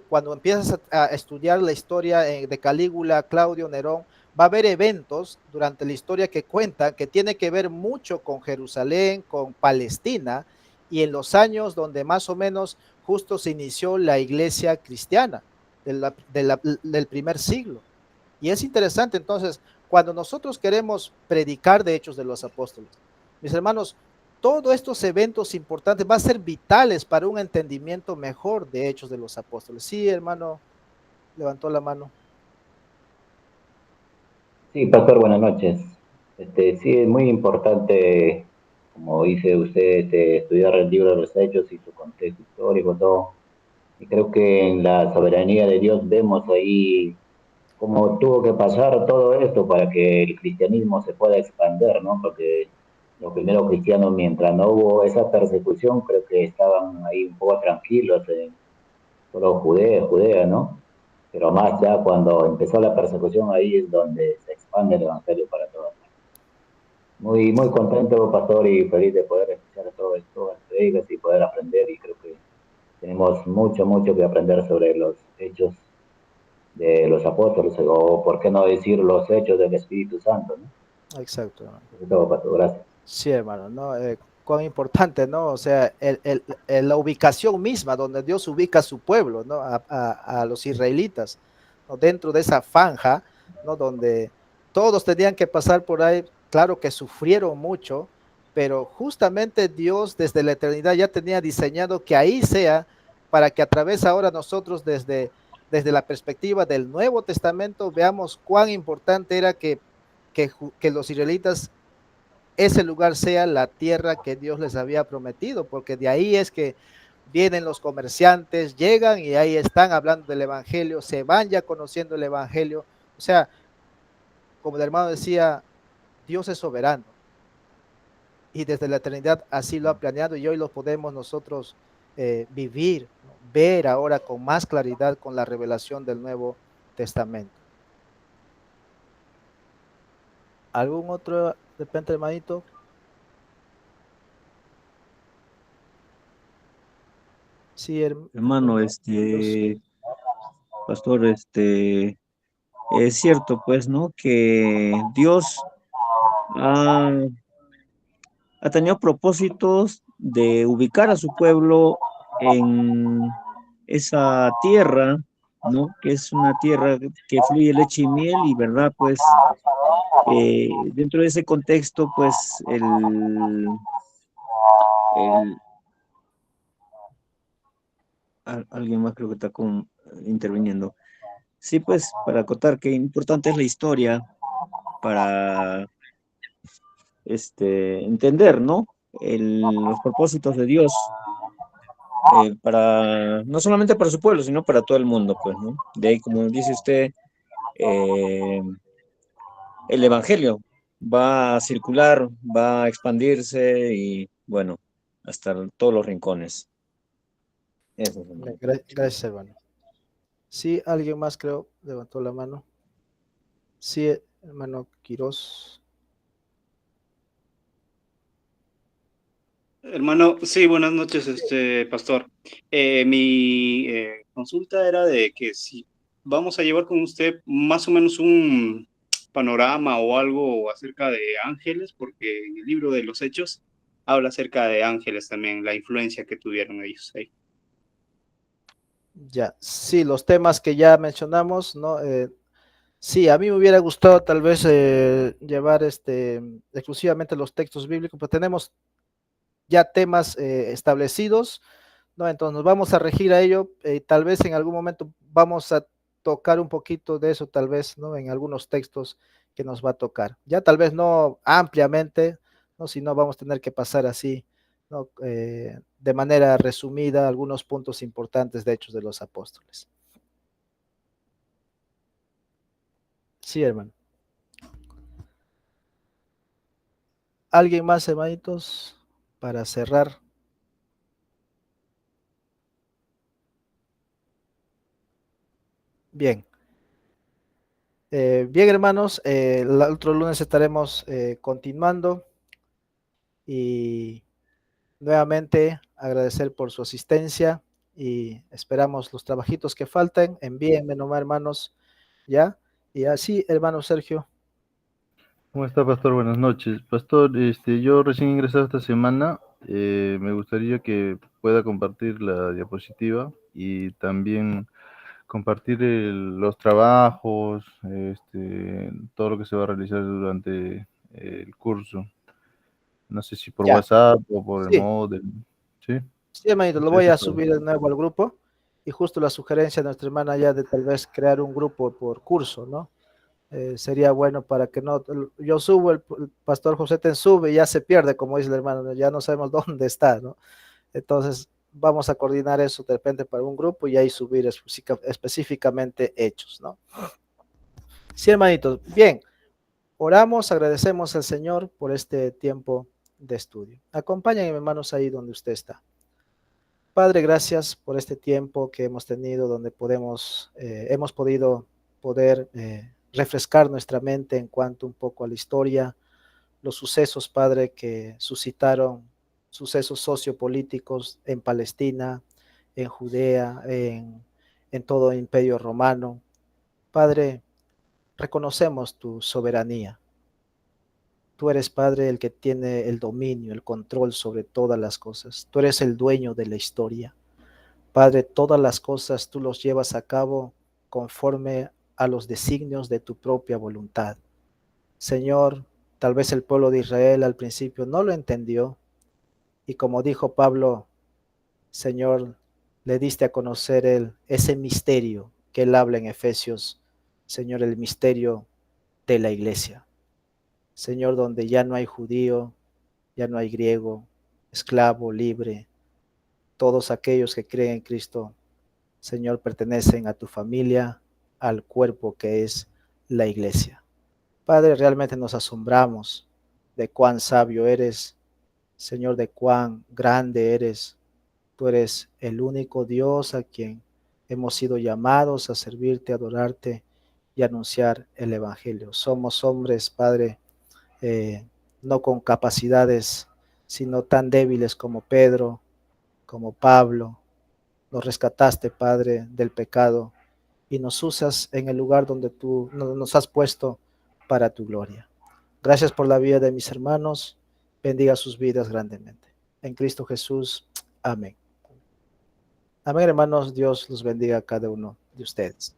cuando empiezas a estudiar la historia de Calígula, Claudio, Nerón, va a haber eventos durante la historia que cuentan que tiene que ver mucho con Jerusalén, con Palestina, y en los años donde más o menos justo se inició la iglesia cristiana del primer siglo. Y es interesante, entonces, cuando nosotros queremos predicar de Hechos de los Apóstoles, mis hermanos, todos estos eventos importantes van a ser vitales para un entendimiento mejor de Hechos de los Apóstoles. Sí, hermano, levantó la mano. Sí, pastor, buenas noches. Sí, es muy importante, como dice usted, estudiar el libro de los Hechos y su contexto histórico, todo. Y creo que en la soberanía de Dios vemos ahí cómo tuvo que pasar todo esto para que el cristianismo se pueda expandir, ¿no? Porque los primeros cristianos, mientras no hubo esa persecución, creo que estaban ahí un poco tranquilos, solo Judea, ¿no? Pero más ya cuando empezó la persecución, ahí es donde se expande el evangelio para todos. Muy, muy contento, pastor, y feliz de poder escuchar todo esto, entregas y poder aprender. Y creo que tenemos mucho, mucho que aprender sobre los hechos de los apóstoles, o por qué no decir los hechos del Espíritu Santo, ¿no? Exacto. Eso es todo, pastor. Gracias. Sí, hermano, ¿no? Cuán importante, ¿no? O sea, la ubicación misma donde Dios ubica a su pueblo, ¿no? A los israelitas, ¿no? Dentro de esa franja, ¿no? Donde todos tenían que pasar por ahí, claro que sufrieron mucho, pero justamente Dios desde la eternidad ya tenía diseñado que ahí sea para que a través ahora nosotros desde la perspectiva del Nuevo Testamento veamos cuán importante era que los israelitas ese lugar sea la tierra que Dios les había prometido, porque de ahí es que vienen los comerciantes, llegan y ahí están hablando del evangelio, se van ya conociendo el evangelio. O sea, como el hermano decía, Dios es soberano y desde la eternidad así lo ha planeado y hoy lo podemos nosotros vivir, ¿no? Ver ahora con más claridad con la revelación del Nuevo Testamento. ¿Algún otro de repente, hermanito? Sí, hermano, pastor, es cierto, pues, ¿no? Que Dios ha tenido propósitos de ubicar a su pueblo en esa tierra, ¿no? Que es una tierra que fluye leche y miel y verdad, pues, dentro de ese contexto, pues, alguien más creo que está interviniendo. Sí, pues, para acotar que importante es la historia para entender, ¿no? Los propósitos de Dios no solamente para su pueblo, sino para todo el mundo, pues, ¿no? De ahí, como dice usted, el evangelio va a circular, va a expandirse y, bueno, hasta todos los rincones. Eso es, hermano. Gracias, hermano. Sí, alguien más creo levantó la mano. Sí, hermano Quirós. Hermano, sí, buenas noches, pastor. Mi consulta era de que si vamos a llevar con usted más o menos un panorama o algo acerca de ángeles, porque en el libro de los Hechos habla acerca de ángeles también, la influencia que tuvieron ellos ahí. Ya, sí, los temas que ya mencionamos, ¿no? Sí, a mí me hubiera gustado tal vez llevar exclusivamente los textos bíblicos, pero tenemos ya temas establecidos, ¿no? Entonces nos vamos a regir a ello, tal vez en algún momento vamos a tocar un poquito de eso, tal vez, ¿no? En algunos textos que nos va a tocar. Ya tal vez no ampliamente, ¿no? Sino vamos a tener que pasar así, ¿no? De manera resumida algunos puntos importantes de Hechos de los Apóstoles. Sí, hermano. ¿Alguien más, hermanitos, para cerrar? Bien. Bien, hermanos, el otro lunes estaremos continuando y nuevamente agradecer por su asistencia y esperamos los trabajitos que falten, envíenme nomás, hermanos, ¿ya? Y así, hermano Sergio. ¿Cómo está, pastor? Buenas noches. Pastor, yo recién ingresado esta semana. Me gustaría que pueda compartir la diapositiva y también compartir los trabajos, todo lo que se va a realizar durante el curso. No sé si por Ya. WhatsApp o por el Sí. Moodle. ¿Sí? Sí, hermanito, lo voy a subir de nuevo al grupo y justo la sugerencia de nuestra hermana ya de tal vez crear un grupo por curso, ¿no? Sería bueno para que no, yo subo, el pastor José te sube y ya se pierde, como dice el hermano, ¿no? Ya no sabemos dónde está, ¿no? Entonces vamos a coordinar eso de repente para un grupo y ahí subir específicamente hechos, ¿no? Sí, hermanitos, bien, oramos, agradecemos al Señor por este tiempo de estudio. Acompáñenme, hermanos, ahí donde usted está. Padre, gracias por este tiempo que hemos tenido donde hemos podido refrescar nuestra mente en cuanto un poco a la historia, los sucesos, Padre, que suscitaron sucesos sociopolíticos en Palestina, en Judea, en todo el Imperio Romano. Padre, reconocemos tu soberanía. Tú eres, Padre, el que tiene el dominio, el control sobre todas las cosas. Tú eres el dueño de la historia. Padre, todas las cosas tú los llevas a cabo conforme a los designios de tu propia voluntad. Señor, tal vez el pueblo de Israel al principio no lo entendió y como dijo Pablo, Señor, le diste a conocer ese misterio que él habla en Efesios, Señor, el misterio de la iglesia. Señor, donde ya no hay judío, ya no hay griego, esclavo, libre, todos aquellos que creen en Cristo, Señor, pertenecen a tu familia, al cuerpo que es la iglesia. Padre, realmente nos asombramos de cuán sabio eres, Señor, de cuán grande eres. Tú eres el único Dios a quien hemos sido llamados a servirte, a adorarte y anunciar el Evangelio. Somos hombres, Padre, no con capacidades, sino tan débiles como Pedro, como Pablo. Nos rescataste, Padre, del pecado y nos usas en el lugar donde tú nos has puesto para tu gloria. Gracias por la vida de mis hermanos. Bendiga sus vidas grandemente. En Cristo Jesús. Amén. Amén, hermanos. Dios los bendiga a cada uno de ustedes.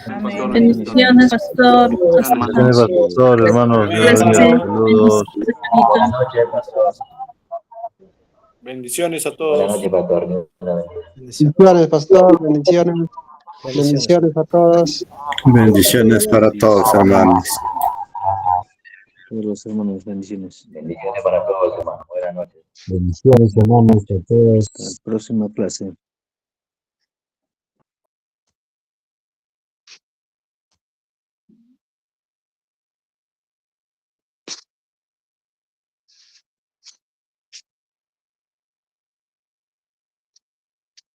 Amén. Bendiciones, pastor. Bendiciones, pastor, hermanos. Saludos. Bendiciones a todos. Bendiciones, pastor. Bendiciones. Bendiciones a todos. Bendiciones para todos, hermanos. Todos los hermanos, bendiciones. Bendiciones para todos, hermanos. Buenas noches. Bendiciones, hermanos, a todos. Hasta la próxima clase.